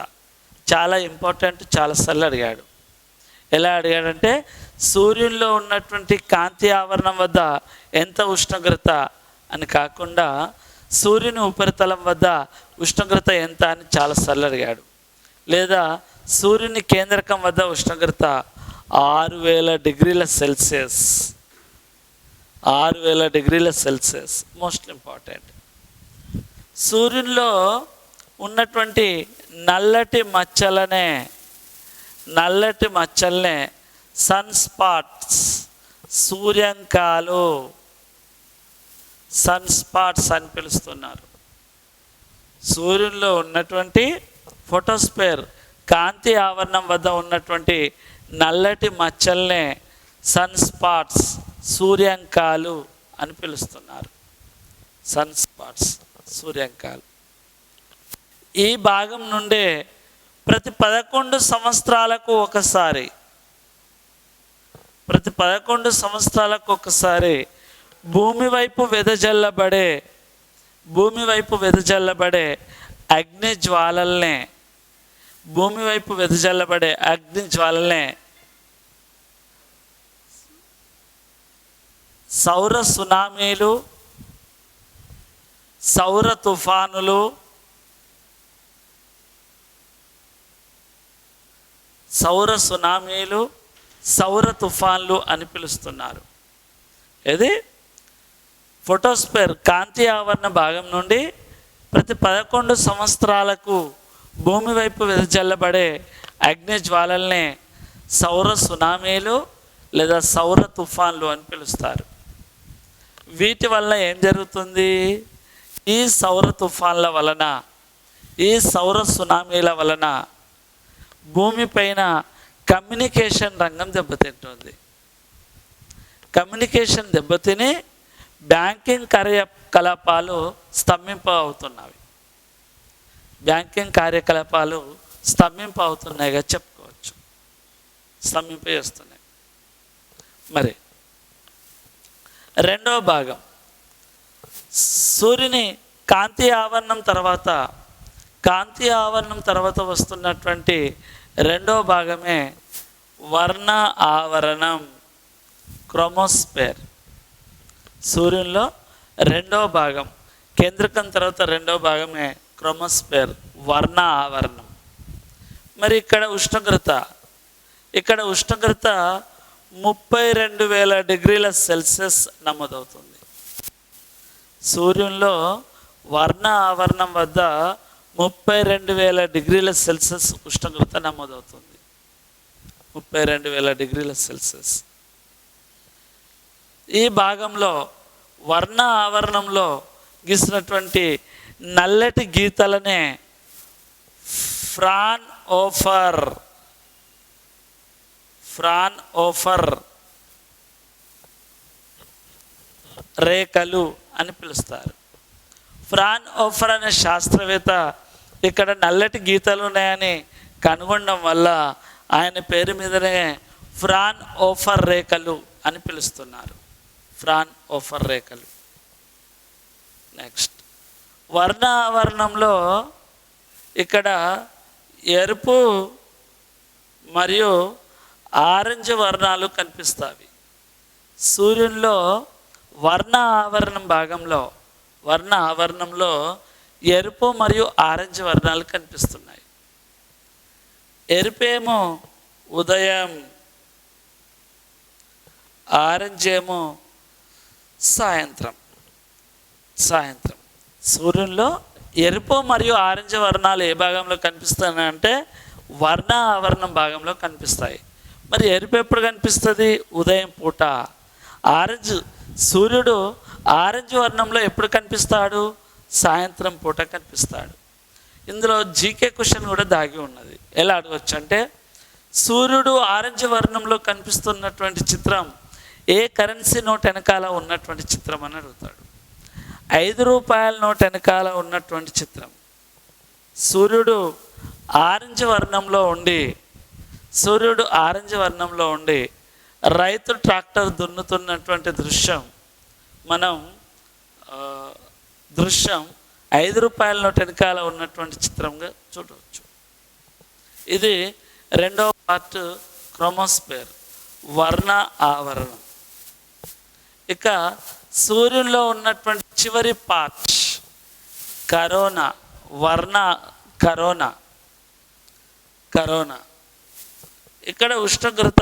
చాలా ఇంపార్టెంట్, చాలాసార్లు అడిగాడు. ఎలా అడిగాడంటే సూర్యునిలో ఉన్నటువంటి కాంతి ఆవరణం వద్ద ఎంత ఉష్ణోగ్రత అని కాకుండా సూర్యుని ఉపరితలం వద్ద ఉష్ణోగ్రత ఎంత అని చాలాసార్లు అడిగాడు. లేదా సూర్యుని కేంద్రకం వద్ద ఉష్ణోగ్రత 6000 డిగ్రీల సెల్సియస్. 6000 డిగ్రీల సెల్సియస్ మోస్ట్ ఇంపార్టెంట్. సూర్యునిలో ఉన్నటువంటి నల్లటి మచ్చలనే సన్ స్పాట్స్, సన్ స్పాట్స్ అని పిలుస్తున్నారు. సూర్యునిలో ఉన్నటువంటి ఫోటోస్ఫేర్ కాంతి ఆవరణం వద్ద ఉన్నటువంటి నల్లటి మచ్చల్నే సన్ స్పాట్స్, సూర్యాంకాలు అని పిలుస్తున్నారు. సన్ స్పాట్స్, సూర్యాంకాలు. ఈ భాగం నుండే ప్రతి 11 సంవత్సరాలకు ఒకసారి భూమి వైపు వెదజల్లబడే అగ్ని జ్వాలల్నే సౌర సునామీలు, సౌర తుఫానులు, సౌర తుఫాన్లు అని పిలుస్తున్నారు. ఇది ఫోటోస్ఫేర్ కాంతి ఆవరణ భాగం నుండి ప్రతి 11 సంవత్సరాలకు భూమి వైపు వెదజల్లబడే అగ్ని జ్వాలల్ని సౌర సునామీలు లేదా సౌర తుఫాన్లు అని పిలుస్తారు. వీటి వలన ఏం జరుగుతుంది? ఈ సౌర తుఫాన్ల వలన, ఈ సౌర సునామీల వలన భూమిపైన కమ్యూనికేషన్ రంగం దెబ్బతింటుంది. కమ్యూనికేషన్ దెబ్బతిని బ్యాంకింగ్ కార్యకలాపాలు స్తంభింపవుతున్నాయిగా చెప్పుకోవచ్చు. స్తంభింపజేస్తున్నాయి. మరి రెండవ భాగం సూర్యుని కాంతి ఆవరణం తర్వాత వస్తున్నటువంటి రెండవ భాగమే వర్ణ ఆవరణం, క్రోమోస్ఫేర్. సూర్యునిలో రెండవ భాగం, కేంద్రకం తర్వాత రెండవ భాగమే క్రోమోస్ఫేర్, వర్ణ ఆవరణం. మరి ఇక్కడ ఉష్ణోగ్రత 32,000 డిగ్రీల సెల్సియస్ నమోదవుతుంది. సూర్యునిలో వర్ణ ఆవరణం వద్ద 32,000 డిగ్రీల సెల్సియస్ ఉష్ణోగ్రత నమోదవుతుంది. 32,000 డిగ్రీల సెల్సియస్. ఈ భాగంలో వర్ణ ఆవరణంలో గీసినటువంటి నల్లటి గీతలనే ఫ్రాన్ఓఫర్ రేఖలు అని పిలుస్తారు. ఫ్రాన్ఓఫర్ అనే శాస్త్రవేత్త ఇక్కడ నల్లటి గీతలు ఉన్నాయని కనుగొనడం వల్ల ఆయన పేరు మీదనే ఫ్రాన్ఓఫర్ రేఖలు అని పిలుస్తున్నారు. ఫ్రాన్ఓఫర్ రేఖలు. నెక్స్ట్, వర్ణ ఆవరణంలో ఇక్కడ ఎరుపు మరియు ఆరెంజ్ వర్ణాలు కనిపిస్తాయి. సూర్యునిలో వర్ణ ఆవరణంలో ఎరుపు మరియు ఆరెంజ్ వర్ణాలు కనిపిస్తున్నాయి. ఎరుపేమో ఉదయం, ఆరెంజ్ ఏమో సాయంత్రం. సూర్యునిలో ఎరుపు మరియు ఆరెంజ్ వర్ణాలు ఏ భాగంలో కనిపిస్తాయంటే వర్ణ ఆవరణం భాగంలో కనిపిస్తాయి. మరి ఎరుపు ఎప్పుడు కనిపిస్తుంది? ఉదయం పూట. సూర్యుడు ఆరెంజ్ వర్ణంలో ఎప్పుడు కనిపిస్తాడు? సాయంత్రం పూట కనిపిస్తాడు. ఇందులో జీకే క్వశ్చన్ కూడా దాగి ఉన్నది. ఎలా అడగచ్చు అంటే, సూర్యుడు ఆరెంజ్ వర్ణంలో కనిపిస్తున్నటువంటి చిత్రం ఏ కరెన్సీ నోట్ వెనకాల ఉన్నటువంటి చిత్రం అని అడుగుతాడు. 5 రూపాయల నోట్ వెనకాల ఉన్నటువంటి చిత్రం. సూర్యుడు ఆరెంజ్ వర్ణంలో ఉండి రైతు ట్రాక్టర్ దున్నుతున్నటువంటి దృశ్యం 5 రూపాయల నోట్ వెనకాల ఉన్నటువంటి చిత్రంగా చూడవచ్చు. ఇది రెండవ పార్ట్, క్రోమోస్ఫియర్, వర్ణ ఆవరణం. ఇక సూర్యుల్లో ఉన్నటువంటి చివరి పార్ట్ కరోనా, కరోనా. ఇక్కడ ఉష్ణోగ్రత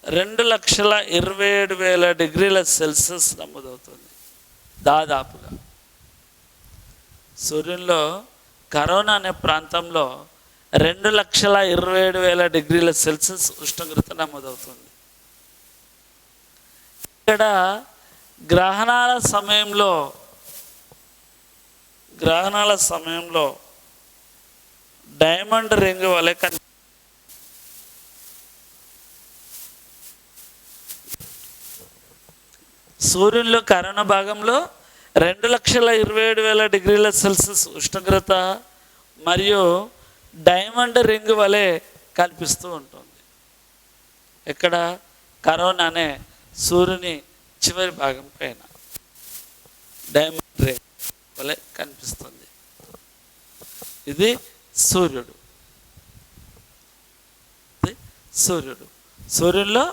2,27,000 డిగ్రీల సెల్సియస్ నమోదవుతుంది దాదాపుగా. సూర్యునిలో కరోనా అనే ప్రాంతంలో 2,27,000 డిగ్రీల సెల్సియస్ ఉష్ణోగ్రత నమోదవుతుంది. ఇక్కడ గ్రహణాల సమయంలో డైమండ్ రింగ్ వలె సూర్యునిలో కరోనా భాగంలో 2,27,000 డిగ్రీల సెల్సియస్ ఉష్ణోగ్రత మరియు డైమండ్ రింగ్ వలె కనిపిస్తూ ఉంటుంది. ఇక్కడ కరోనా అనే సూర్యుని చివరి భాగం పైన డైమండ్ రింగ్ వలె కనిపిస్తుంది. ఇది సూర్యుడు. సూర్యుల్లో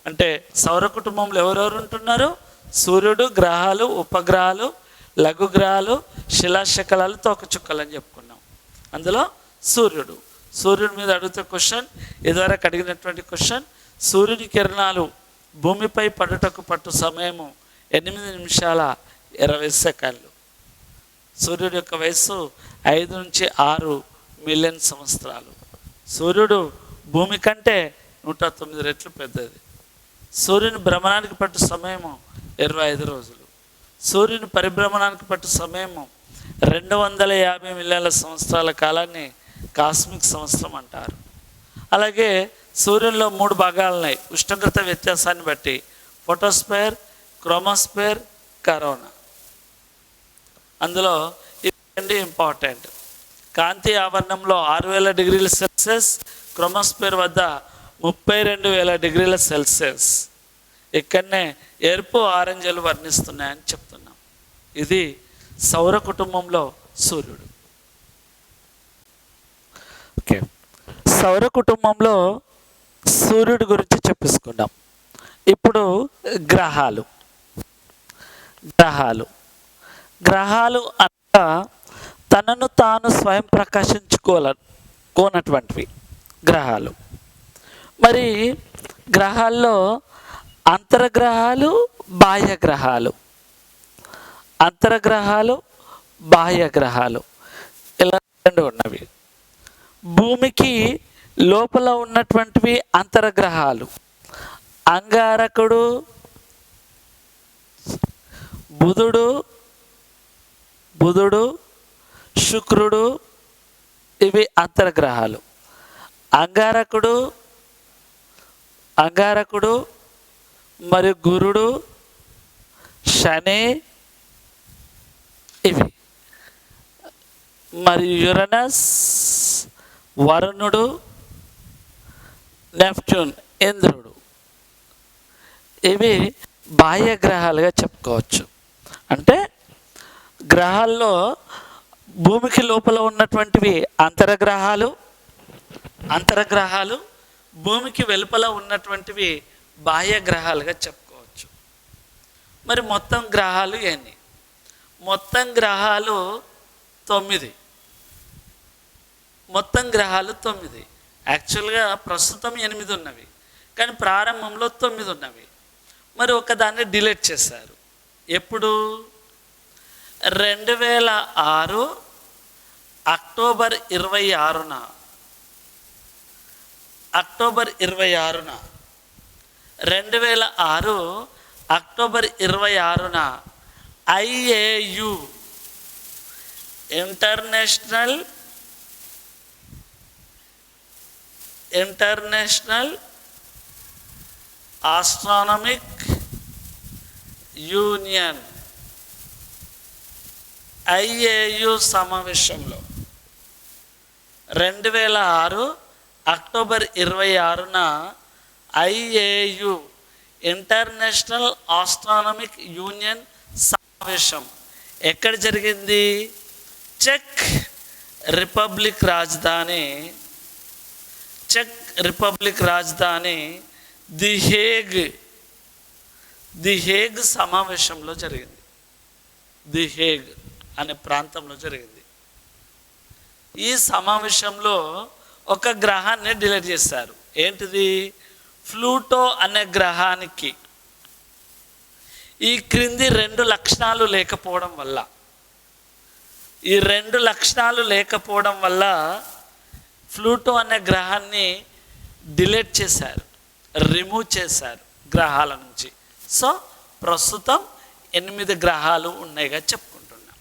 అంటే సౌర కుటుంబంలో ఎవరెవరు ఉంటున్నారు? సూర్యుడు, గ్రహాలు, ఉపగ్రహాలు, లఘు గ్రహాలు, శిలాశకలాలు, తోకచుక్కలు అని చెప్పుకున్నాం. అందులో సూర్యుడి మీద అడుగుతే క్వశ్చన్, ఇదివరకు అడిగినటువంటి క్వశ్చన్, సూర్యుని కిరణాలు భూమిపై పడుటకు పట్టు సమయము 8 నిమిషాల 20 సెకండ్లు. సూర్యుడి యొక్క వయస్సు 5 నుంచి 6 మిలియన్ సంవత్సరాలు. సూర్యుడు భూమి కంటే 109 రెట్లు పెద్దది. సూర్యుని భ్రమణానికి పట్టు సమయము 25 రోజులు. సూర్యుని పరిభ్రమణానికి పట్టు సమయము 250 మిలియన్ల సంవత్సరాల కాలాన్ని కాస్మిక్ సంవత్సరం అంటారు. అలాగే సూర్యునిలో 3 భాగాలు ఉన్నాయి ఉష్ణోగ్రత వ్యత్యాసాన్ని బట్టి: ఫోటోస్ఫియర్, క్రోమోస్ఫియర్, కరోనా. అందులో ఇవి ఇంపార్టెంట్. కాంతి ఆవరణంలో 6,000 డిగ్రీల సెల్సియస్, క్రోమోస్ఫియర్ వద్ద 32,000 డిగ్రీల సెల్సియస్. ఇక్కడనే ఎరుపు, ఆరెంజ్లు వర్ణిస్తున్నాయని చెప్తున్నాం. ఇది సౌర కుటుంబంలో సూర్యుడు. ఓకే, సౌర కుటుంబంలో సూర్యుడి గురించి చెప్పేసుకున్నాం. ఇప్పుడు గ్రహాలు అనగా తనను తాను స్వయం ప్రకాశించుకోనటువంటివి గ్రహాలు. మరి గ్రహాల్లో అంతర్గ్రహాలు, బాహ్య గ్రహాలు ఇలా 2 ఉన్నవి. భూమికి లోపల ఉన్నటువంటివి అంతర్గ్రహాలు: అంగారకుడు, బుధుడు బుధుడు శుక్రుడు ఇవి అంతర్గ్రహాలు. అంగారకుడు మరియు గురుడు, శని ఇవి. మరియు యురనస్, వరుణుడు, నెప్ట్యూన్ ఇంద్రుడు ఇవి బాహ్య గ్రహాలుగా చెప్పుకోవచ్చు. అంటే గ్రహాల్లో భూమికి లోపల ఉన్నటువంటివి అంతరగ్రహాలు, భూమికి వెలుపల ఉన్నటువంటివి బాహ్య గ్రహాలుగా చెప్పుకోవచ్చు. మరి మొత్తం గ్రహాలు ఎన్ని? మొత్తం గ్రహాలు 9. యాక్చువల్గా ప్రస్తుతం 8 ఉన్నవి, కానీ ప్రారంభంలో 9 ఉన్నవి. మరి ఒకదాన్ని డిలీట్ చేశారు. ఎప్పుడు? 2006 అక్టోబర్ 26న అక్టోబర్ 26న IAU international astronomic union IAU సమావేశంలో 2006 అక్టోబర్ 26న IAU ఇంటర్నేషనల్ ఆస్ట్రానమిక్ యూనియన్ సమావేశం ఎక్కడ జరిగింది? చెక్ రిపబ్లిక్ రాజధాని ది హేగ్ సమావేశంలో జరిగింది. ది హేగ్ అనే ప్రాంతంలో జరిగింది. ఈ సమావేశంలో ఒక గ్రహాన్ని డిలీట్ చేశారు. ఏంటిది? ప్లూటో అనే గ్రహానికి ఈ క్రింది 2 లక్షణాలు లేకపోవడం వల్ల ప్లూటో అనే గ్రహాన్ని డిలీట్ చేశారు, రిమూవ్ చేశారు గ్రహాల నుంచి. సో ప్రస్తుతం 8 గ్రహాలు ఉన్నాయిగా చెప్పుకుంటున్నాం.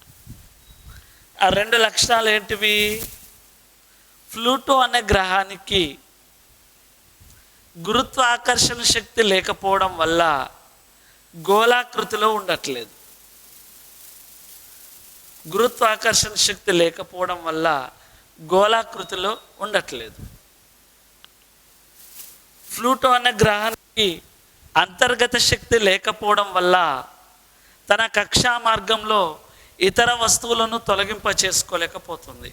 ఆ 2 లక్షణాలు ఏంటివి? ప్లూటో అనే గ్రహానికి గురుత్వాకర్షణ శక్తి లేకపోవడం వల్ల గోళాకృతిలో ఉండట్లేదు. ప్లూటో అనే గ్రహానికి అంతర్గత శక్తి లేకపోవడం వల్ల తన కక్షా మార్గంలో ఇతర వస్తువులను తొలగింప చేసుకోలేకపోతుంది.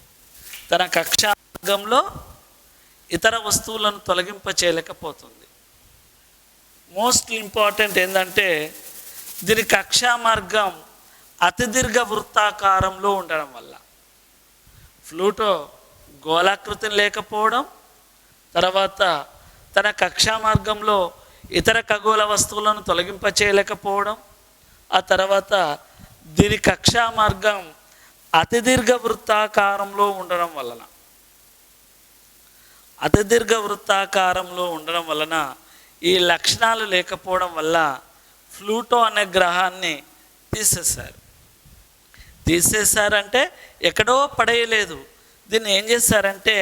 మోస్ట్ ఇంపార్టెంట్ ఏంటంటే దీని కక్షా మార్గం అతి దీర్ఘ వృత్తాకారంలో ఉండడం వల్ల ప్లూటో గోళాకృతిని లేకపోవడం, తర్వాత తన కక్షా మార్గంలో ఇతర ఖగోళ వస్తువులను తొలగింప చేయలేకపోవడం, ఆ తర్వాత దీని కక్షా మార్గం అతి దీర్ఘ వృత్తాకారంలో ఉండడం వలన ఈ లక్షణాలు లేకపోవడం వల్ల ప్లూటో అనే గ్రహాన్ని తీసేశారంటే ఎక్కడో పడేయలేదు. దీన్ని ఏం చేశారంటే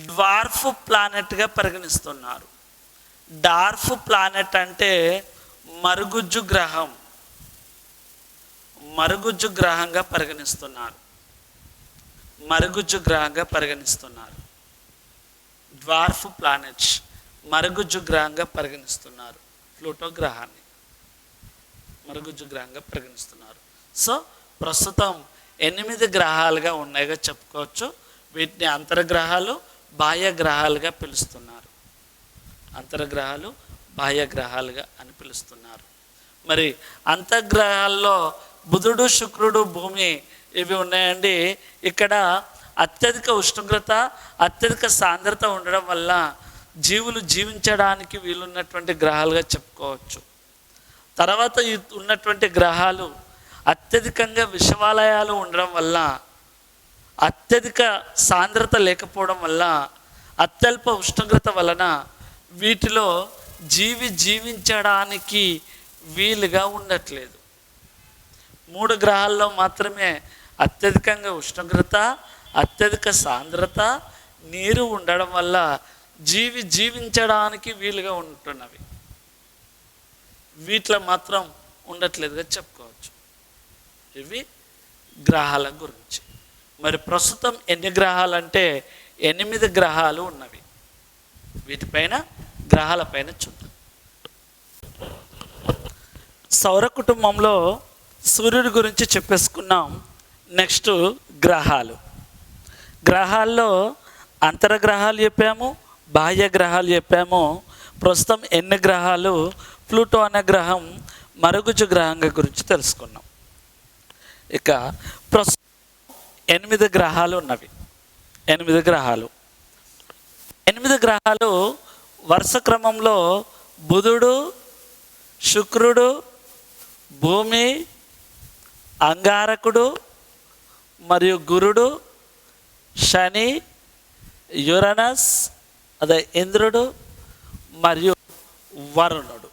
డ్వార్ఫ్ ప్లానెట్గా పరిగణిస్తున్నారు. డార్ఫ్ ప్లానెట్ అంటే మరుగుజ్జు గ్రహంగా పరిగణిస్తున్నారు. డ్వార్ఫ్ ప్లానెట్స్ మరుగుజ్జు గ్రహంగా పరిగణిస్తున్నారు. ప్లూటో గ్రహాన్ని మరుగుజ్జు గ్రహంగా పరిగణిస్తున్నారు. సో ప్రస్తుతం 8 గ్రహాలుగా ఉన్నాయిగా చెప్పుకోవచ్చు. వీటిని అంతర్గ్రహాలు, బాహ్య గ్రహాలుగా పిలుస్తున్నారు. మరి అంతర్గ్రహాల్లో బుధుడు, శుక్రుడు, భూమి ఇవి ఉన్నాయండి. ఇక్కడ అత్యధిక ఉష్ణోగ్రత, అత్యధిక సాంద్రత ఉండడం వల్ల జీవులు జీవించడానికి వీలున్నటువంటి గ్రహాలుగా చెప్పుకోవచ్చు. తర్వాత ఉన్నటువంటి గ్రహాలు అత్యధికంగా విషవాలయాలు ఉండడం వల్ల, అత్యధిక సాంద్రత లేకపోవడం వల్ల, అత్యల్ప ఉష్ణోగ్రత వలన వీటిలో జీవించడానికి వీలుగా ఉండట్లేదు. 3 గ్రహాల్లో మాత్రమే అత్యధికంగా ఉష్ణోగ్రత, అత్యధిక సాంద్రత, నీరు ఉండడం వల్ల జీవించడానికి వీలుగా ఉంటున్నవి. వీటిలో మాత్రం ఉండట్లేదుగా చెప్పుకోవచ్చు. ఇవి గ్రహాల గురించి. మరి ప్రస్తుతం ఎన్ని గ్రహాలు అంటే 8 గ్రహాలు ఉన్నవి. వీటిపైన గ్రహాలపైన చూద్దాం. సౌర కుటుంబంలో సూర్యుడి గురించి చెప్పేసుకున్నాం. నెక్స్ట్ గ్రహాల్లో అంతర్గ్రహాలు చెప్పాము, బాహ్య గ్రహాలు చెప్పాము. ప్రస్తుతం ఎన్ని గ్రహాలు, ప్లూటో అనే గ్రహం మరుగుజ్జు గ్రహంగా గురించి తెలుసుకున్నాం. ఇక ప్రస్తుతం 8 గ్రహాలు ఉన్నవి. 8 గ్రహాలు వరుస క్రమంలో బుధుడు, శుక్రుడు, భూమి, అంగారకుడు మరియు గురుడు, శని, యురేనస్ అదే ఇంద్రుడు మరియు వరుణుడు.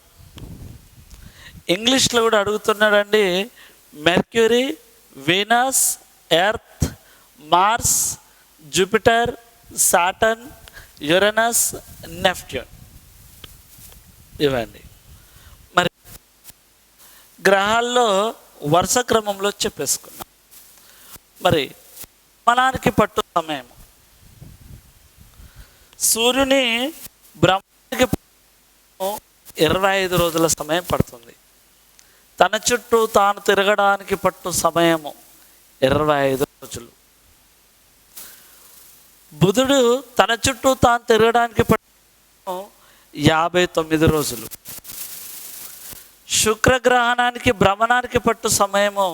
ఇంగ్లీష్లో కూడా అడుగుతున్నాడండి. Mercury, Venus, Earth, Mars, Jupiter, Saturn, Uranus, Neptune ఇవన్నీ. మరి గ్రహాల్లో వరుస క్రమంలో చెప్పేసుకున్నాం. మరి భ్రమణానికి పట్టు సమయం, సూర్యుని భ్రమణానికి 25 రోజుల సమయం పడుతుంది. తన చుట్టూ తాను తిరగడానికి పట్టు సమయము 25 రోజులు. బుధుడు తన చుట్టూ తాను తిరగడానికి పట్టు 59 రోజులు. శుక్రగ్రహణానికి భ్రమణానికి పట్టు సమయము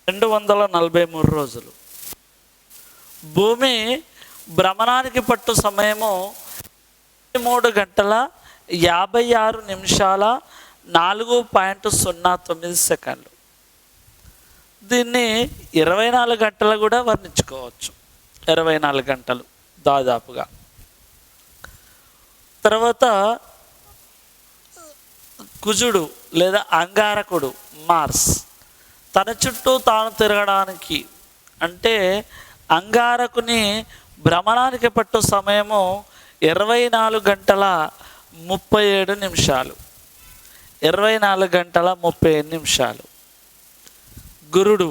243 రోజులు. భూమి భ్రమణానికి పట్టు సమయము 3 గంటల 56 నిమిషాల 4.09 సెకండ్లు. దీన్ని 24 గంటలు కూడా వర్ణించుకోవచ్చు. 24 గంటలు దాదాపుగా. తర్వాత కుజుడు లేదా అంగారకుడు మార్స్ తన చుట్టూ తాను తిరగడానికి, అంటే అంగారకుని భ్రమణానికి పట్టు సమయము 24 గంటల 37 నిమిషాలు. 24 గంటల 37 నిమిషాలు. గురుడు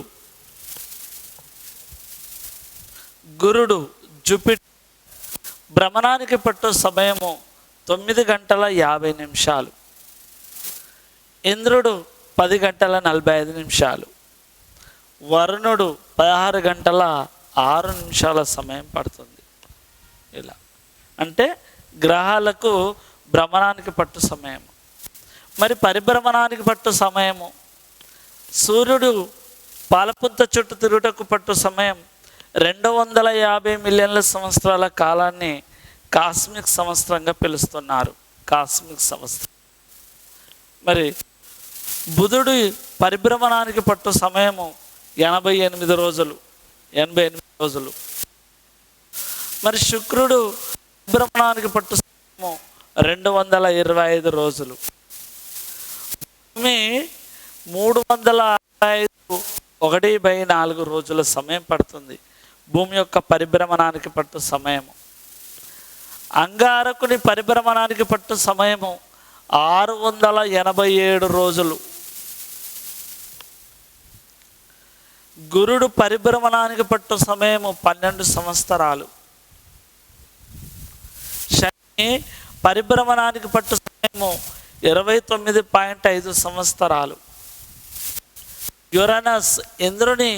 జూపిటర్ భ్రమణానికి పట్టు సమయము 9 గంటల 50 నిమిషాలు. ఇంద్రుడు 10 గంటల 45 నిమిషాలు. వరుణుడు 16 గంటల 6 నిమిషాల సమయం పడుతుంది. ఇలా అంటే గ్రహాలకు భ్రమణానికి పట్టు సమయము. మరి పరిభ్రమణానికి పట్టు సమయము, సూర్యుడు పాలపుంత చుట్టూ తిరుగుటకు పట్టు సమయం 250 మిలియన్ల సంవత్సరాల కాలాన్ని కాస్మిక్ సంవత్సరంగా పిలుస్తున్నారు. కాస్మిక్ సంవత్సరం. మరి బుధుడు పరిభ్రమణానికి పట్టు సమయము 88 రోజులు. 88 రోజులు. మరి శుక్రుడు పరిభ్రమణానికి పట్టు సమయము 225 రోజులు. భూమి 365 1/4 రోజుల సమయం పడుతుంది భూమి యొక్క పరిభ్రమణానికి పట్టు సమయము. అంగారకుని పరిభ్రమణానికి పట్టు సమయము 687 రోజులు. గురుడు పరిభ్రమణానికి పట్టు సమయము 12 సంవత్సరాలు. శని పరిభ్రమణానికి పట్టు సమయము 29.5 సంవత్సరాలు. యురేనస్ ఇంద్రుని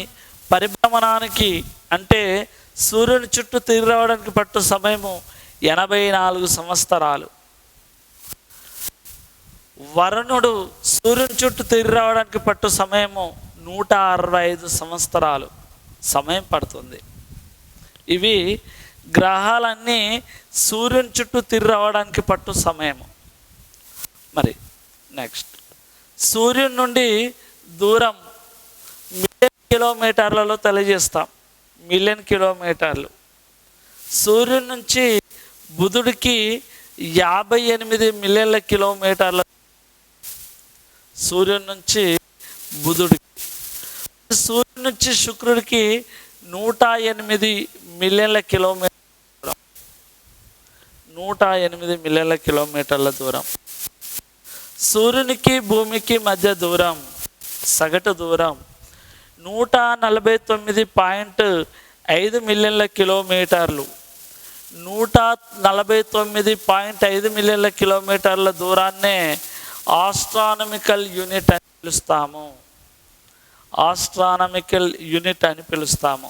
పరిభ్రమణానికి, అంటే సూర్యుని చుట్టూ తిరిగి రావడానికి పట్టు సమయము 84 సంవత్సరాలు. వరుణుడు సూర్యుని చుట్టూ తిరిగి రావడానికి పట్టు సమయము 165 సంవత్సరాలు సమయం పడుతుంది. ఇవి గ్రహాలన్నీ సూర్యుని చుట్టూ తిరిగి రావడానికి పట్టు సమయము. మరి నెక్స్ట్, సూర్యుని నుండి దూరం మిలియన్ కిలోమీటర్లలో తెలియజేస్తాం. మిలియన్ కిలోమీటర్లు. సూర్యుని నుంచి బుధుడికి 58 మిలియన్ల కిలోమీటర్ల. సూర్యుని నుంచి బుధుడికి సూర్యుడి నుంచి శుక్రుడికి 108 మిలియన్ల కిలోమీటర్ 108 మిలియన్ల కిలోమీటర్ల దూరం. సూర్యునికి భూమికి మధ్య దూరం, సగటు దూరం 149.5 మిలియన్ల కిలోమీటర్లు. 149.5 మిలియన్ల కిలోమీటర్ల దూరాన్నే ఆస్ట్రానమికల్ యూనిట్ అని పిలుస్తాము. ఆస్ట్రానమికల్ యూనిట్ అని పిలుస్తాము.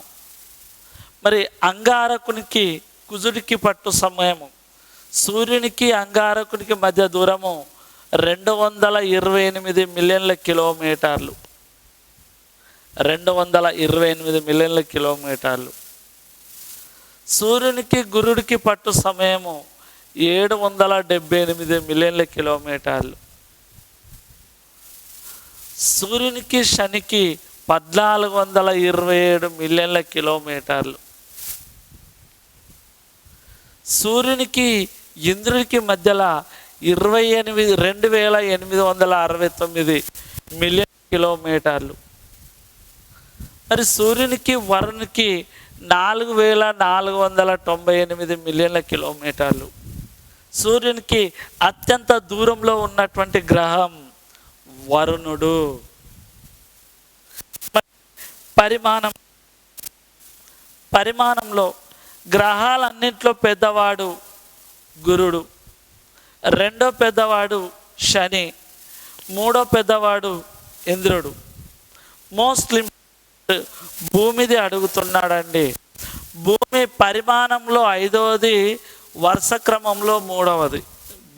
మరి అంగారకునికి కుజుడికి పట్టు సమయము, సూర్యునికి అంగారకునికి మధ్య దూరము 228 మిలియన్ల కిలోమీటర్లు. 228 మిలియన్ల కిలోమీటర్లు. సూర్యునికి గురుడికి పట్టు సమయము 778 మిలియన్ల కిలోమీటర్లు. సూర్యునికి శనికి 1427 మిలియన్ల కిలోమీటర్లు. సూర్యునికి ఇంద్రుడికి మధ్యలో 2869 మిలియన్ కిలోమీటర్లు. మరి సూర్యునికి వరుణునికి 4498 మిలియన్ల కిలోమీటర్లు. సూర్యునికి అత్యంత దూరంలో ఉన్నటువంటి గ్రహం వరుణుడు. పరిమాణంలో గ్రహాలన్నింటిలో పెద్దవాడు గురుడు, రెండో పెద్దవాడు శని, మూడో పెద్దవాడు ఇంద్రుడు. మోస్ట్లీ భూమిది అడుగుతున్నాడండి. భూమి పరిమాణంలో 5వది, వరుస క్రమంలో 3వది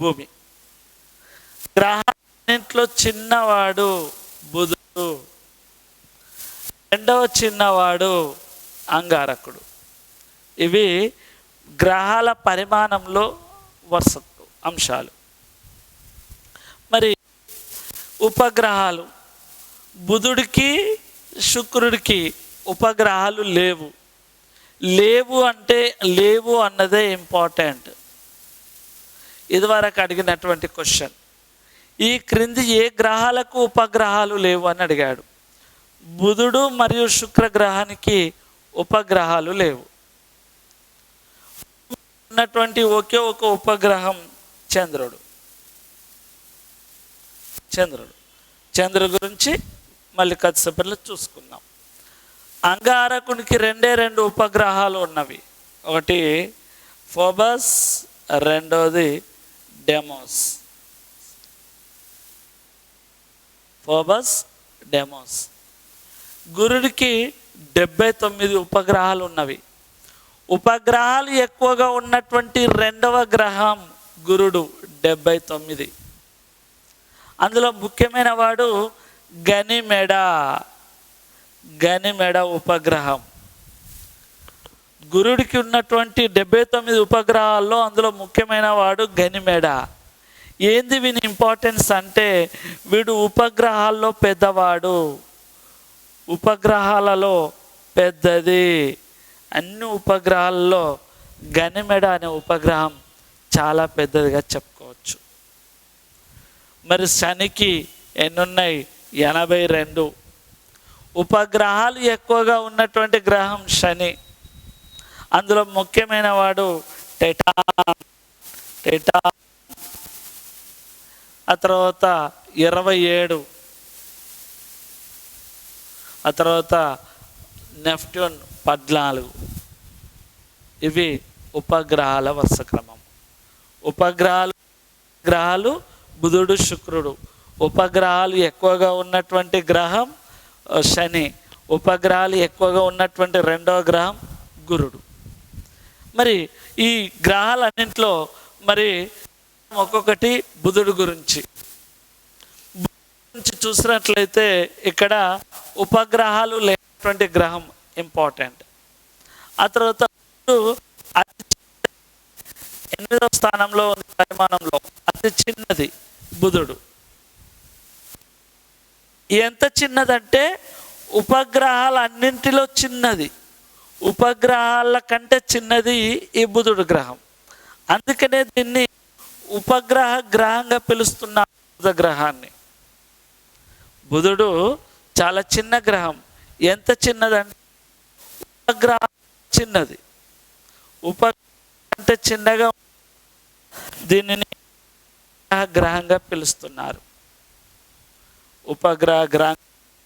భూమి. గ్రహాలన్నింటిలో చిన్నవాడు బుధుడు, రెండవ చిన్నవాడు అంగారకుడు. ఇవి గ్రహాల పరిమాణంలో వరుస అంశాలు. మరి ఉపగ్రహాలు, బుధుడికి శుక్రుడికి ఉపగ్రహాలు లేవు. లేవు అన్నదే ఇంపార్టెంట్. ఇదివరకు అడిగినటువంటి క్వశ్చన్. ఈ క్రింది ఏ గ్రహాలకు ఉపగ్రహాలు లేవు అని అడిగాడు. బుధుడు మరియు శుక్రగ్రహానికి ఉపగ్రహాలు లేవు. ఉన్నటువంటి ఒకే ఒక ఉపగ్రహం చంద్రుడు. చంద్రుడి గురించి మళ్ళీ కొద్దిసేపట్లో చూసుకుందాం. అంగారకునికి 2 ఉపగ్రహాలు ఉన్నవి. ఒకటి ఫోబస్, రెండోది డెమోస్. గురుడికి 79 ఉపగ్రహాలు ఉన్నవి. ఉపగ్రహాలు ఎక్కువగా ఉన్నటువంటి రెండవ గ్రహం గురుడు, 79. అందులో ముఖ్యమైన వాడు గనిమెడ ఉపగ్రహం. గురుడికి ఉన్నటువంటి 79 ఉపగ్రహాల్లో అందులో ముఖ్యమైన వాడు గనిమెడ. ఏంది వీని ఇంపార్టెన్స్ అంటే, వీడు ఉపగ్రహాల్లో పెద్దవాడు, ఉపగ్రహాలలో పెద్దది. అన్ని ఉపగ్రహాల్లో గనిమెడ అనే ఉపగ్రహం చాలా పెద్దదిగా చెప్పుకోవచ్చు. మరి శనికి ఎన్నున్నాయి? 82. ఉపగ్రహాలు ఎక్కువగా ఉన్నటువంటి గ్రహం శని. అందులో ముఖ్యమైన వాడు టైటాన్. ఆ తర్వాత 27. ఆ తర్వాత నెప్ట్యూన్ 14. ఇవి ఉపగ్రహాల వరుస క్రమం. గ్రహాలు బుధుడు శుక్రుడు. ఉపగ్రహాలు ఎక్కువగా ఉన్నటువంటి గ్రహం శని. ఉపగ్రహాలు ఎక్కువగా ఉన్నటువంటి రెండవ గ్రహం గురుడు. మరి ఈ గ్రహాలన్నింటిలో మరి ఒక్కొక్కటి బుధుడు గురించి చూసినట్లయితే ఇక్కడ ఉపగ్రహాలు లేనటువంటి గ్రహం ఇంపార్టెంట్. ఆ తర్వాత 8వ స్థానంలో ఉంది పరిమాణంలో, అతి చిన్నది బుధుడు. ఎంత చిన్నదంటే ఉపగ్రహాలన్నింటిలో చిన్నది. ఉపగ్రహాల కంటే చిన్నది ఈ బుధుడు గ్రహం. అందుకనే దీన్ని గ్రహంగా పిలుస్తున్నారు బుధ గ్రహాన్ని. బుధుడు చాలా చిన్న గ్రహం. ఎంత చిన్నదంటే ఉపగ్రహం చిన్నది. ఉపగ్రహం అంటే చిన్నగా, దీనిని గ్రహంగా పిలుస్తున్నారు. ఉపగ్రహ గ్రహం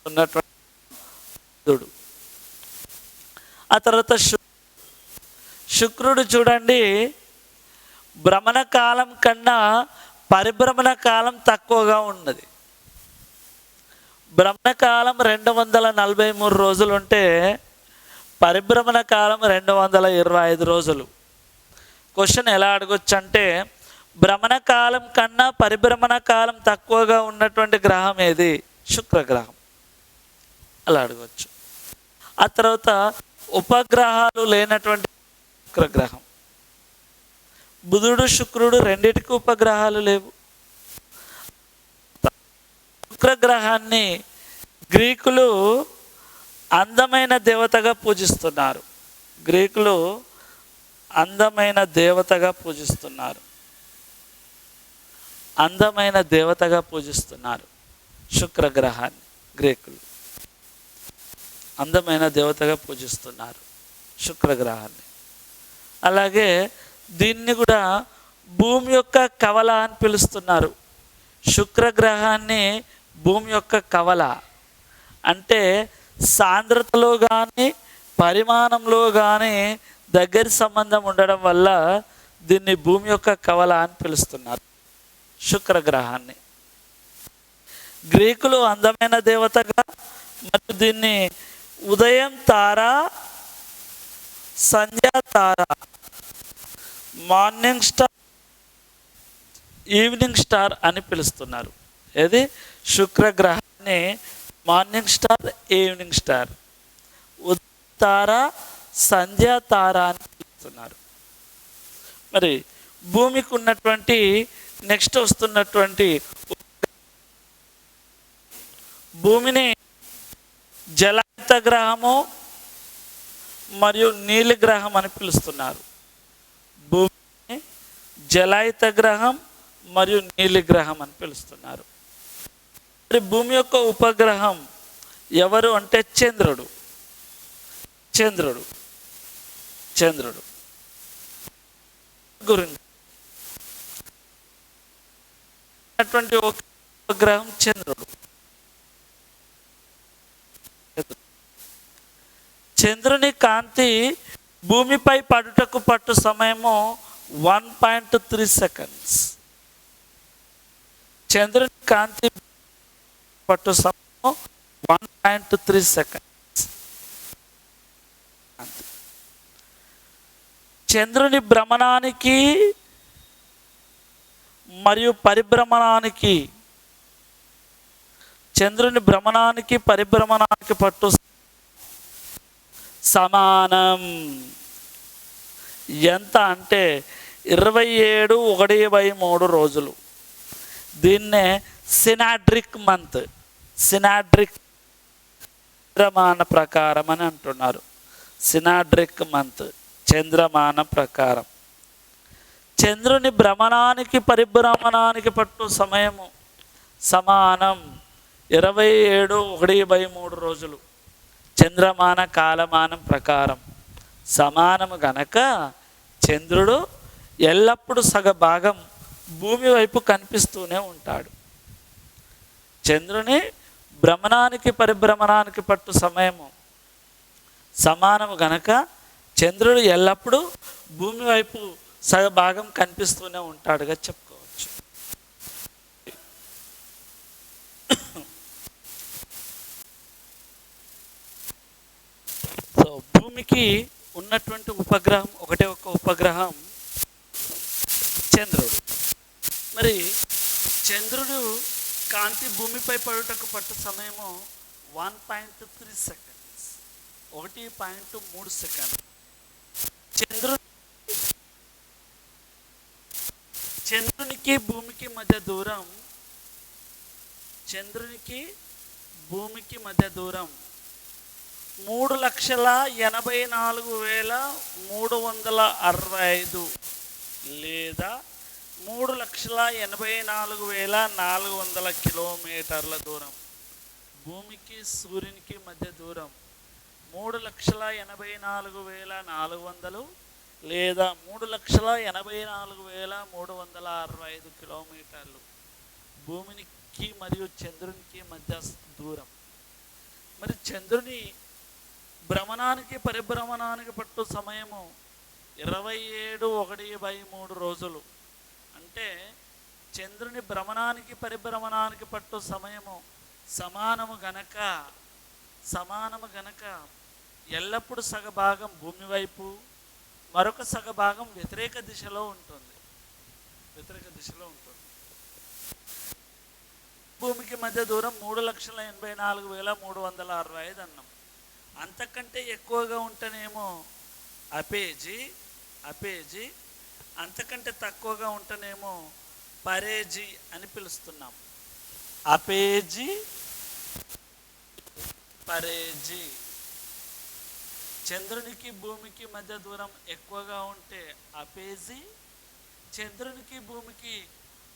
ఉన్నటువంటి బుధుడు. ఆ తర్వాత శుక్రుడు చూడండి, భ్రమణ కాలం కన్నా పరిభ్రమణ కాలం తక్కువగా ఉన్నది. భ్రమణ కాలం 243 రోజులు ఉంటే పరిభ్రమణ కాలం 225 రోజులు. క్వశ్చన్ ఎలా అడగొచ్చు అంటే, భ్రమణ కాలం కన్నా పరిభ్రమణ కాలం తక్కువగా ఉన్నటువంటి గ్రహం ఏది? శుక్రగ్రహం. అలా అడగవచ్చు. ఆ తర్వాత ఉపగ్రహాలు లేనటువంటి శుక్రగ్రహం. బుధుడు శుక్రుడు రెండిటికి ఉపగ్రహాలు లేవు. శుక్రగ్రహాన్ని గ్రీకులు అందమైన దేవతగా పూజిస్తున్నారు. గ్రీకులు అందమైన దేవతగా పూజిస్తున్నారు. అందమైన దేవతగా పూజిస్తున్నారు శుక్రగ్రహాన్ని. గ్రీకులు అందమైన దేవతగా పూజిస్తున్నారు శుక్రగ్రహాన్ని. అలాగే దీన్ని కూడా భూమి యొక్క కవల అని పిలుస్తున్నారు. శుక్రగ్రహాన్ని భూమి యొక్క కవల అంటే సాంద్రతలో కానీ పరిమాణంలో కానీ దగ్గరి సంబంధం ఉండడం వల్ల దీన్ని భూమి యొక్క కవల అని పిలుస్తున్నారు శుక్రగ్రహాన్ని. గ్రీకులు అందమైన దేవతగా మరియు దీన్ని ఉదయం తార, సంధ్యా తార, మార్నింగ్ స్టార్, ఈవినింగ్ స్టార్ అని పిలుస్తున్నారు. ఏది? శుక్రగ్రహాన్ని మార్నింగ్ స్టార్, ఈవినింగ్ స్టార్, ఉదయం తార, సంధ్యా తార అని పిలుస్తున్నారు. మరి భూమికి ఉన్నటువంటి నెక్స్ట్ వస్తున్నటువంటి భూమిని జలాయుత గ్రహము మరియు నీలి గ్రహం అని పిలుస్తున్నారు. భూమిని జలాయుత గ్రహం మరియు నీలి గ్రహం అని పిలుస్తున్నారు. మరి భూమి యొక్క ఉపగ్రహం ఎవరు అంటే చంద్రుడు. చంద్రుడు చంద్రుడు గురించి అటువంటి ఒక ఉపగ్రహం చంద్రుడు. చంద్రుని కాంతి భూమిపై పడుటకు పట్టు సమయము 1.3 సెకండ్స్. చంద్రుని కాంతి పట్టు సమయము 1.3 సెకండ్స్. చంద్రుని భ్రమణానికి మరియు పరిభ్రమణానికి, చంద్రుని భ్రమణానికి పరిభ్రమణానికి పట్టు సమానం. ఎంత అంటే 27/1/3 రోజులు. దీన్నే సినాడ్రిక్ మంత్, సినాడ్రిక్ చంద్రమాన ప్రకారం అని అంటున్నారు. సినాడ్రిక్ మంత్ చంద్రమాన ప్రకారం. చంద్రుని భ్రమణానికి పరిభ్రమణానికి పట్టు సమయము సమానం 27/1/3 రోజులు. చంద్రమాన కాలమానం ప్రకారం సమానము గనక చంద్రుడు ఎల్లప్పుడూ సగభాగం భూమి వైపు కనిపిస్తూనే ఉంటాడు. చంద్రుని భ్రమణానికి పరిభ్రమణానికి పట్టు సమయము సమానము గనక చంద్రుడు ఎల్లప్పుడూ భూమి వైపు సగభాగం కనిపిస్తూనే ఉంటాడుగా చెప్పుకోవచ్చు. సో భూమికి ఉన్నటువంటి ఉపగ్రహం ఒకటే ఒక ఉపగ్రహం చంద్రుడు. మరి చంద్రుడు కాంతి భూమిపై పడుటకు పట్టు సమయము 1.3 సెకండ్స్, 1.3 సెకండ్. చంద్రునికి భూమికి మధ్య దూరం, చంద్రునికి భూమికి మధ్య దూరం 3,84,365 లేదా 3,84,400 కిలోమీటర్ల దూరం. భూమికి సూర్యునికి మధ్య దూరం 3,84,400 లేదా 3,84,365 కిలోమీటర్లు భూమికి మరియు చంద్రునికి మధ్య దూరం. మరి చంద్రుని భ్రమణానికి పరిభ్రమణానికి పట్టు సమయము 27/1/3 రోజులు. అంటే చంద్రుని భ్రమణానికి పరిభ్రమణానికి పట్టు సమయము సమానము గనక ఎల్లప్పుడూ సగభాగం భూమి వైపు, మరొక సగభాగం వ్యతిరేక దిశలో ఉంటుంది. భూమికి మధ్య దూరం 3,84,365 అన్నాం. అంతకంటే ఎక్కువగా ఉంటేనేమో అపేజీ, అంతకంటే తక్కువగా ఉంటేనేమో పరేజీ అని పిలుస్తున్నాం. అపేజీ, పరేజీ. చంద్రునికి భూమికి మధ్య దూరం ఎక్కువగా ఉంటే అపేజీ, చంద్రునికి భూమికి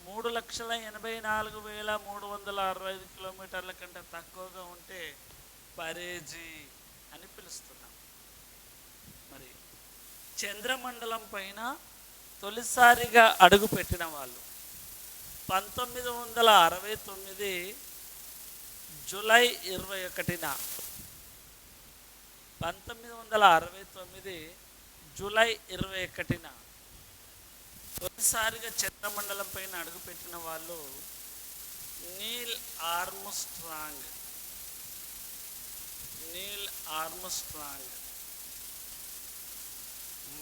3,84,365 కిలోమీటర్ల కంటే తక్కువగా ఉంటే పరేజీ అని పిలుస్తున్నాం. మరి చంద్రమండలం పైన తొలిసారిగా అడుగుపెట్టిన వాళ్ళు 1969 జూలై 21న 1969 జూలై 21న తొలిసారిగా చంద్రమండలం పైన అడుగుపెట్టిన వాళ్ళు Neil Armstrong,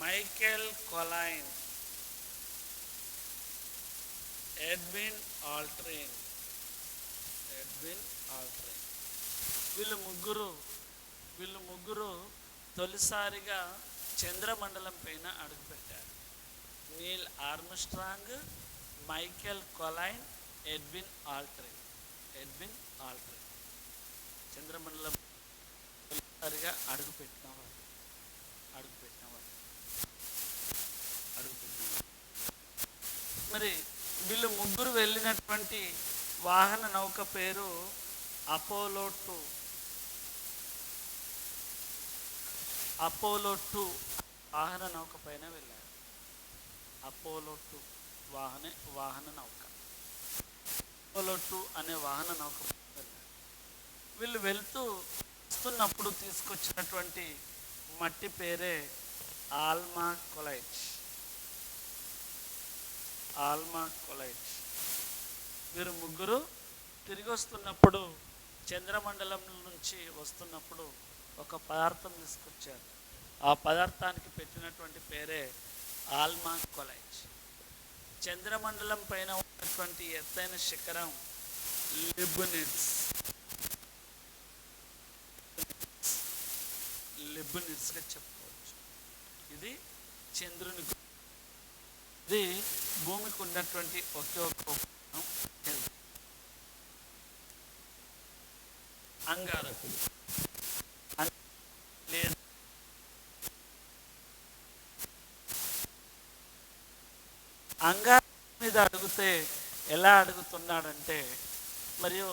Michael Collins, Edwin Aldrin. వీళ్ళు ముగ్గురు తొలిసారిగా చంద్రమండలం పైన అడుగుపెట్టారు. Neil Armstrong, Michael Collins, Edwin Aldrin. చంద్రమండలం తొలిసారిగా అడుగుపెట్టినవారు. మరి వీళ్ళు ముగ్గురు వెళ్ళినటువంటి వాహన నౌక పేరు అపోలో 2 వాహన నౌక పైన వెళ్ళారు. అపోలో 2 వాహన నౌక, అపోలో 2 అనే వాహన నౌక పైన వెళ్ళారు. వీళ్ళు వస్తున్నప్పుడు తీసుకొచ్చినటువంటి మట్టి పేరే ఆల్మా కొలైట్. వీరు ముగ్గురు తిరిగి వస్తున్నప్పుడు చంద్రమండలం నుంచి వస్తున్నప్పుడు ఒక పదార్థం తీసుకొచ్చారు. ఆ పదార్థానికి పెట్టినటువంటి పేరే ఆల్మా కొలైట్. చంద్రమండలం పైన ఉన్నటువంటి ఎత్తైన శిఖరం లిబ్నిట్స్గా చెప్పుకోవచ్చు. ఇది చంద్రుని, ఇది భూమికి ఉన్నటువంటి ఒకే ఒక అంగారకుడు. అంగారకుడి మీద అడిగితే ఎలా అడుగుతున్నాడంటే, మరియు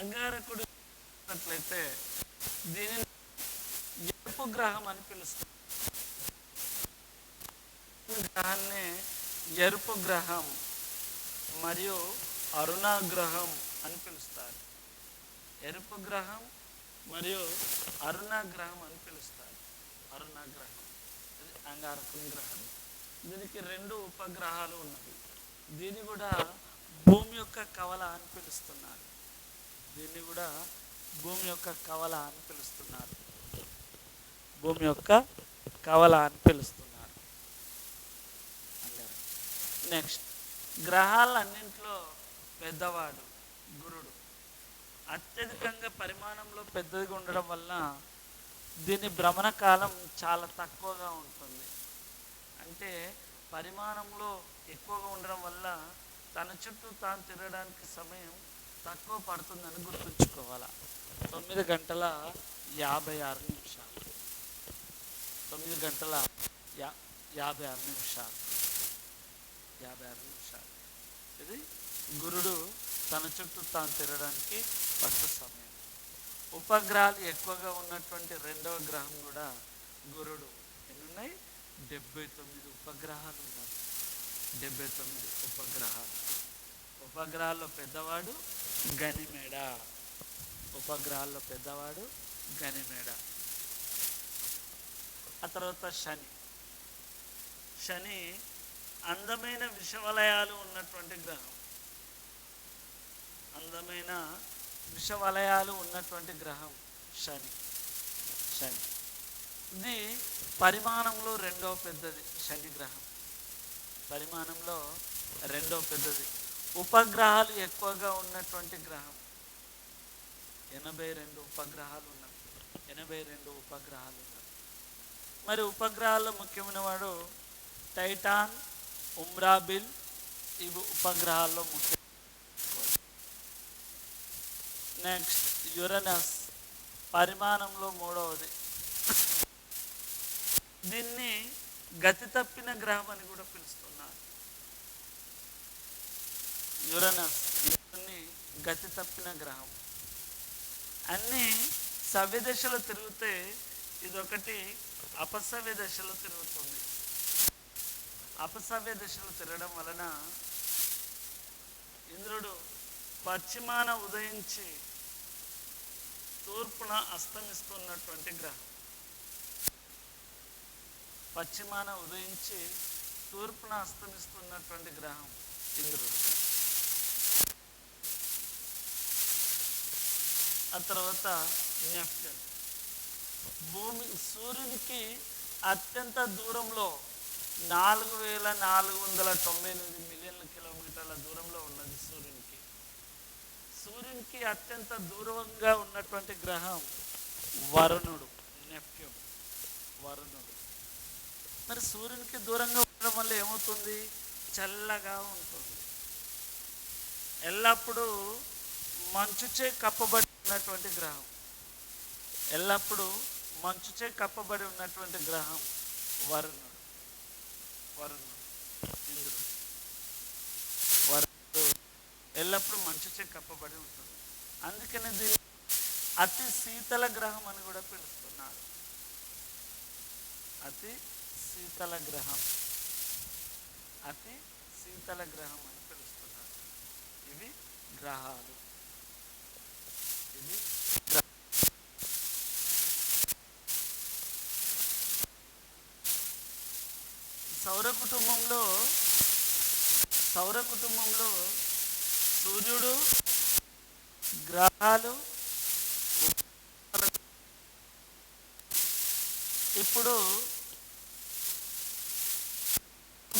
అంగారకుడు చూసినట్లయితే దీనిని ఎరుపు గ్రహం అని పిలుస్తారు. గ్రహాన్ని ఎరుపు గ్రహం మరియు అరుణాగ్రహం అని పిలుస్తారు. ఎరుపు గ్రహం మరియు అరుణాగ్రహం అని పిలుస్తారు. అరుణాగ్రహం ఇది అంగారకుని గ్రహం. దీనికి 2 ఉపగ్రహాలు ఉన్నవి. దీన్ని కూడా భూమి యొక్క కవల అని పిలుస్తున్నారు. నెక్స్ట్, గ్రహాలన్నింటిలో పెద్దవాడు గురుడు. అత్యధికంగా పరిమాణంలో పెద్దదిగా ఉండడం వల్ల దీని భ్రమణ కాలం చాలా తక్కువగా ఉంటుంది. అంటే పరిమాణంలో ఎక్కువగా ఉండడం వల్ల తన చుట్టూ తాను తిరగడానికి సమయం తక్కువ పడుతుందని గుర్తుంచుకోవాలి. 9 గంటల 56 నిమిషాలు. 9 గంటల 56 నిమిషాలు. ఇది గురుడు తన చుట్టూ తాను తిరగడానికి పట్టు సమయం. ఉపగ్రహాలు ఎక్కువగా ఉన్నటువంటి రెండవ గ్రహం కూడా గురుడు. ఎన్ని ఉన్నాయి? 79 ఉపగ్రహాలు ఉన్నాయి. 79 ఉపగ్రహాలు. ఉపగ్రహాల్లో పెద్దవాడు గనిమేడ. ఉపగ్రహాల్లో పెద్దవాడు గనిమేడ. ఆ తర్వాత శని. శని అందమైన విషవలయాలు ఉన్నటువంటి గ్రహం. అందమైన విషవలయాలు ఉన్నటువంటి గ్రహం శని. శని ఇది పరిమాణంలో రెండవ పెద్దది. శని గ్రహం పరిమాణంలో రెండవ పెద్దది. ఉపగ్రహాలు ఎక్కువగా ఉన్నటువంటి గ్రహం. 82 ఉపగ్రహాలు ఉన్నాయి. 82 ఉపగ్రహాలు ఉన్నాయి. మరి ఉపగ్రహాల్లో ముఖ్యమైన వాడు టైటాన్, ఉమ్రాబిల్. ఇవి ఉపగ్రహాల్లో ముఖ్య. నెక్స్ట్ యురేనస్ పరిమాణంలో మూడవది. దీన్ని గతి తప్పిన గ్రహం అని కూడా పిలుస్తున్నారు. యురేనస్ ఇవన్నీ గతి తప్పిన గ్రహం. అన్నీ సవ్య దశలో తిరిగితే ఇదొకటి అపసవ్య దశలో తిరుగుతుంది. అపసవ్య దశలో తిరగడం వలన ఇంద్రుడు పశ్చిమాన ఉదయించి తూర్పున అస్తమిస్తున్నటువంటి గ్రహం. పశ్చిమాన ఉదయించి తూర్పున అస్తమిస్తున్నటువంటి గ్రహం ఇంద్రుడు. ఆ తర్వాత నెప్ట్యూన్. సూర్యునికి అత్యంత దూరంలో 4498 మిలియన్ల కిలోమీటర్ల దూరంలో ఉన్నది సూర్యునికి. సూర్యునికి అత్యంత దూరంగా ఉన్నటువంటి గ్రహం వరుణుడు, నెప్ట్యూన్. వరుణుడు. మరి సూర్యునికి దూరంగా ఉండడం వల్ల ఏమవుతుంది? చల్లగా ఉంటుంది. ఎల్లప్పుడూ మంచుచే కప్పబడి ఉన్నటువంటి గ్రహం. ఎల్లప్పుడూ మంచుచే కప్పబడి ఉన్నటువంటి గ్రహం వరుణుడు. వరుణుడు ఇంద్రుడు. వరుణుడు ఎల్లప్పుడూ మంచుచే కప్పబడి ఉంటుంది. అందుకని దీన్ని అతి శీతల గ్రహం అని కూడా పిలుస్తున్నారు. అతి శీతల గ్రహం. అతి శీతల గ్రహం అని పిలుస్తున్నారు. ఇవి గ్రహాలు. ఇవి సౌర కుటుంబంలో సూర్యుడు, గ్రహాలు. ఇప్పుడు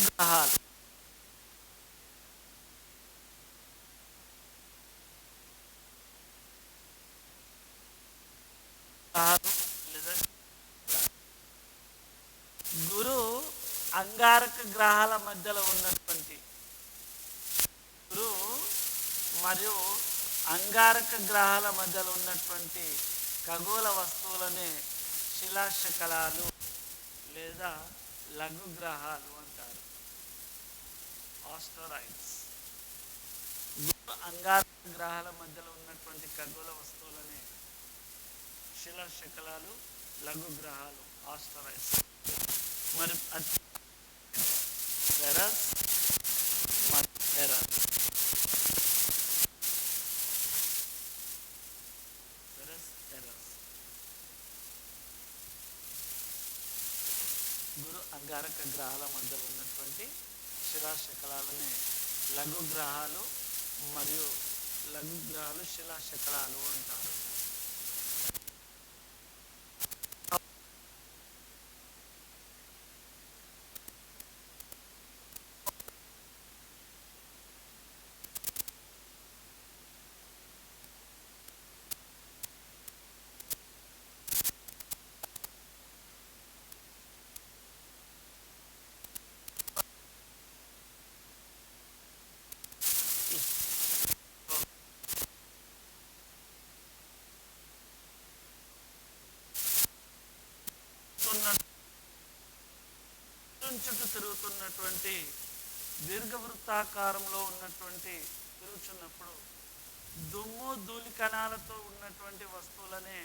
గ్రహాలు. లేదా గురు అంగారక గ్రహాల మధ్యలో ఉన్నటువంటి గురు మరియు అంగారక గ్రహాల మధ్యలో ఉన్నటువంటి ఖగోళ వస్తువులనే శిలాశకలాలు లేదా లఘు గ్రహాలు అంటారు. ఆస్టరాయిడ్స్. గురు అంగారక గ్రహాల మధ్యలో ఉన్నటువంటి ఖగోళ వస్తువులనే శిలాశకలాలు, లఘు గ్రహాలు, ఆస్టరాయిడ్స్. మరి ఎరస్ మరియు ఎరస్. గురు అంగారక గ్రహాల మధ్యలో ఉన్నటువంటి శిలాశకలాలనే లఘు గ్రహాలు మరియు లఘు గ్రహాలు శిలాశకలాలు అంటారు. చుట్టూ తిరుగుతున్నటువంటి దీర్ఘవృత్తాకారంలో ఉన్నటువంటి తిరుగుచున్నప్పుడు దుమ్ము ధూళి కణాలతో ఉన్నటువంటి వస్తువులనే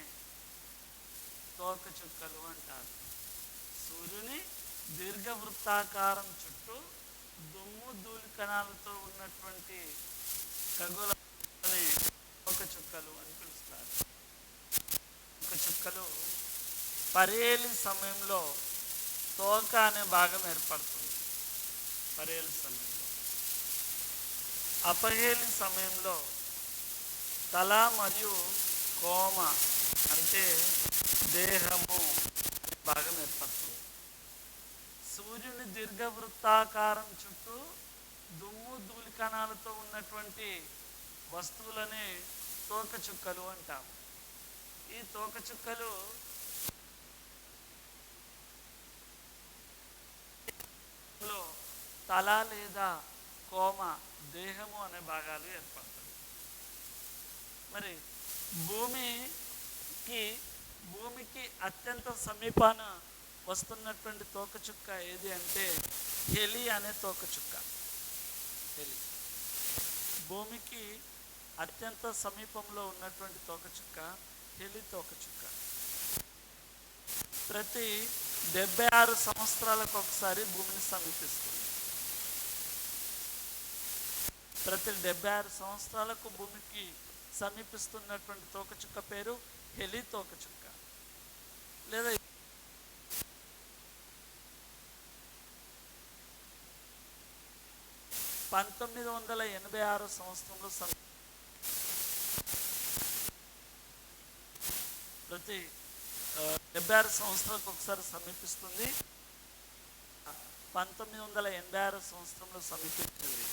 తోకచుక్కలు అంటారు. సూర్యుని దీర్ఘవృత్తాకారం చుట్టూ దుమ్ము ధూళి కణాలతో ఉన్నటువంటి ఖగోళాన్ని తోకచుక్కలు అని పిలుస్తారు. తోకచుక్కలు పరేలి సమయంలో తోక అనే భాగం ఏర్పడుతుంది. పరేలి సమయంలో అపహేలి సమయంలో తల మరియు కోమ అంటే దేహము అనే భాగం ఏర్పడుతుంది. సూర్యుని దీర్ఘవృత్తాకారం చుట్టూ దుమ్ము ధూళి కణాలతో ఉన్నటువంటి వస్తువులని తోకచుక్కలు అంటాము. ఈ తోకచుక్కలు తల లేదా కోమ దేహము అనే భాగాలు ఏర్పడతాయి. మరి భూమికి అత్యంత సమీపాన వస్తున్నటువంటి తోకచుక్క ఏది అంటే హెలి అనే తోకచుక్క. హెలి భూమికి అత్యంత సమీపంలో ఉన్నటువంటి తోకచుక్క హెలి తోకచుక్క. ప్రతి 76 సంవత్సరాలకు ఒకసారి భూమిని సమీపిస్తుంది. ప్రతి 76 సంవత్సరాలకు భూమికి సమీపిస్తున్నటువంటి తోకచుక్క పేరు హెలి తోకచుక్క. లేదా 1986 సంవత్సరంలో ప్రతి 76 సంవత్సరాలకు ఒకసారి సమీపిస్తుంది. 1986 సంవత్సరంలో సమీపించింది.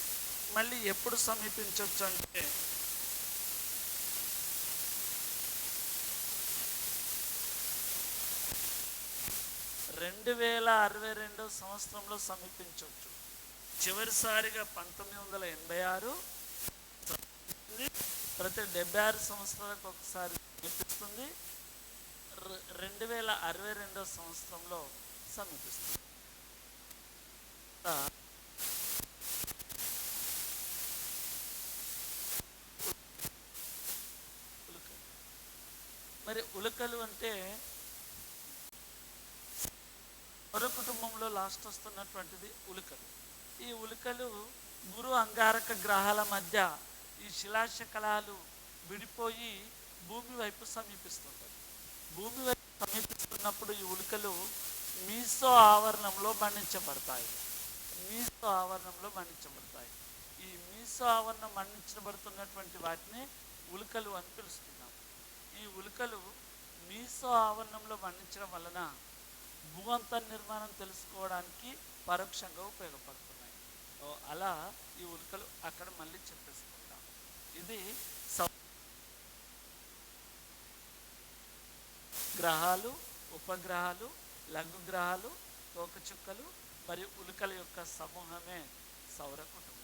మళ్ళీ ఎప్పుడు సమీపించవచ్చు అంటే 2062 సంవత్సరంలో సమీపించవచ్చు. చివరిసారిగా 1986, ప్రతి 76 సంవత్సరాలకు ఒకసారి సమీపిస్తుంది. 2062 సంవత్సరంలో సమీపిస్తుంది. మరి ఉల్కలు అంటే మరో కుటుంబంలో లాస్ట్ వస్తున్నటువంటిది ఉల్కలు. ఈ ఉల్కలు గురు అంగారక గ్రహాల మధ్య ఈ శిలాశకలాలు విడిపోయి భూమి వైపు సమీపిస్తుంటాయి. భూమి వైపు సమీపిస్తున్నప్పుడు ఈ ఉల్కలు మీసో ఆవరణంలో మన్నించబడతాయి. ఈ మీసో ఆవరణం మన్నించబడుతున్నటువంటి వాటిని ఉల్కలు అని పిలుస్తున్నాం. ఈ ఉల్కలు మీసో ఆవరణంలో మన్నించడం వలన భూమంతర నిర్మాణం తెలుసుకోవడానికి పరోక్షంగా ఉపయోగపడుతున్నాయి. అలా ఈ ఉల్కలు అక్కడ మళ్ళీ చెప్పేసుకుంటాం. ఇది గ్రహాలు, ఉపగ్రహాలు, లఘు గ్రహాలు, తోకచుక్కలు మరియు ఉల్కల యొక్క సమూహమే సౌర కుటుంబం.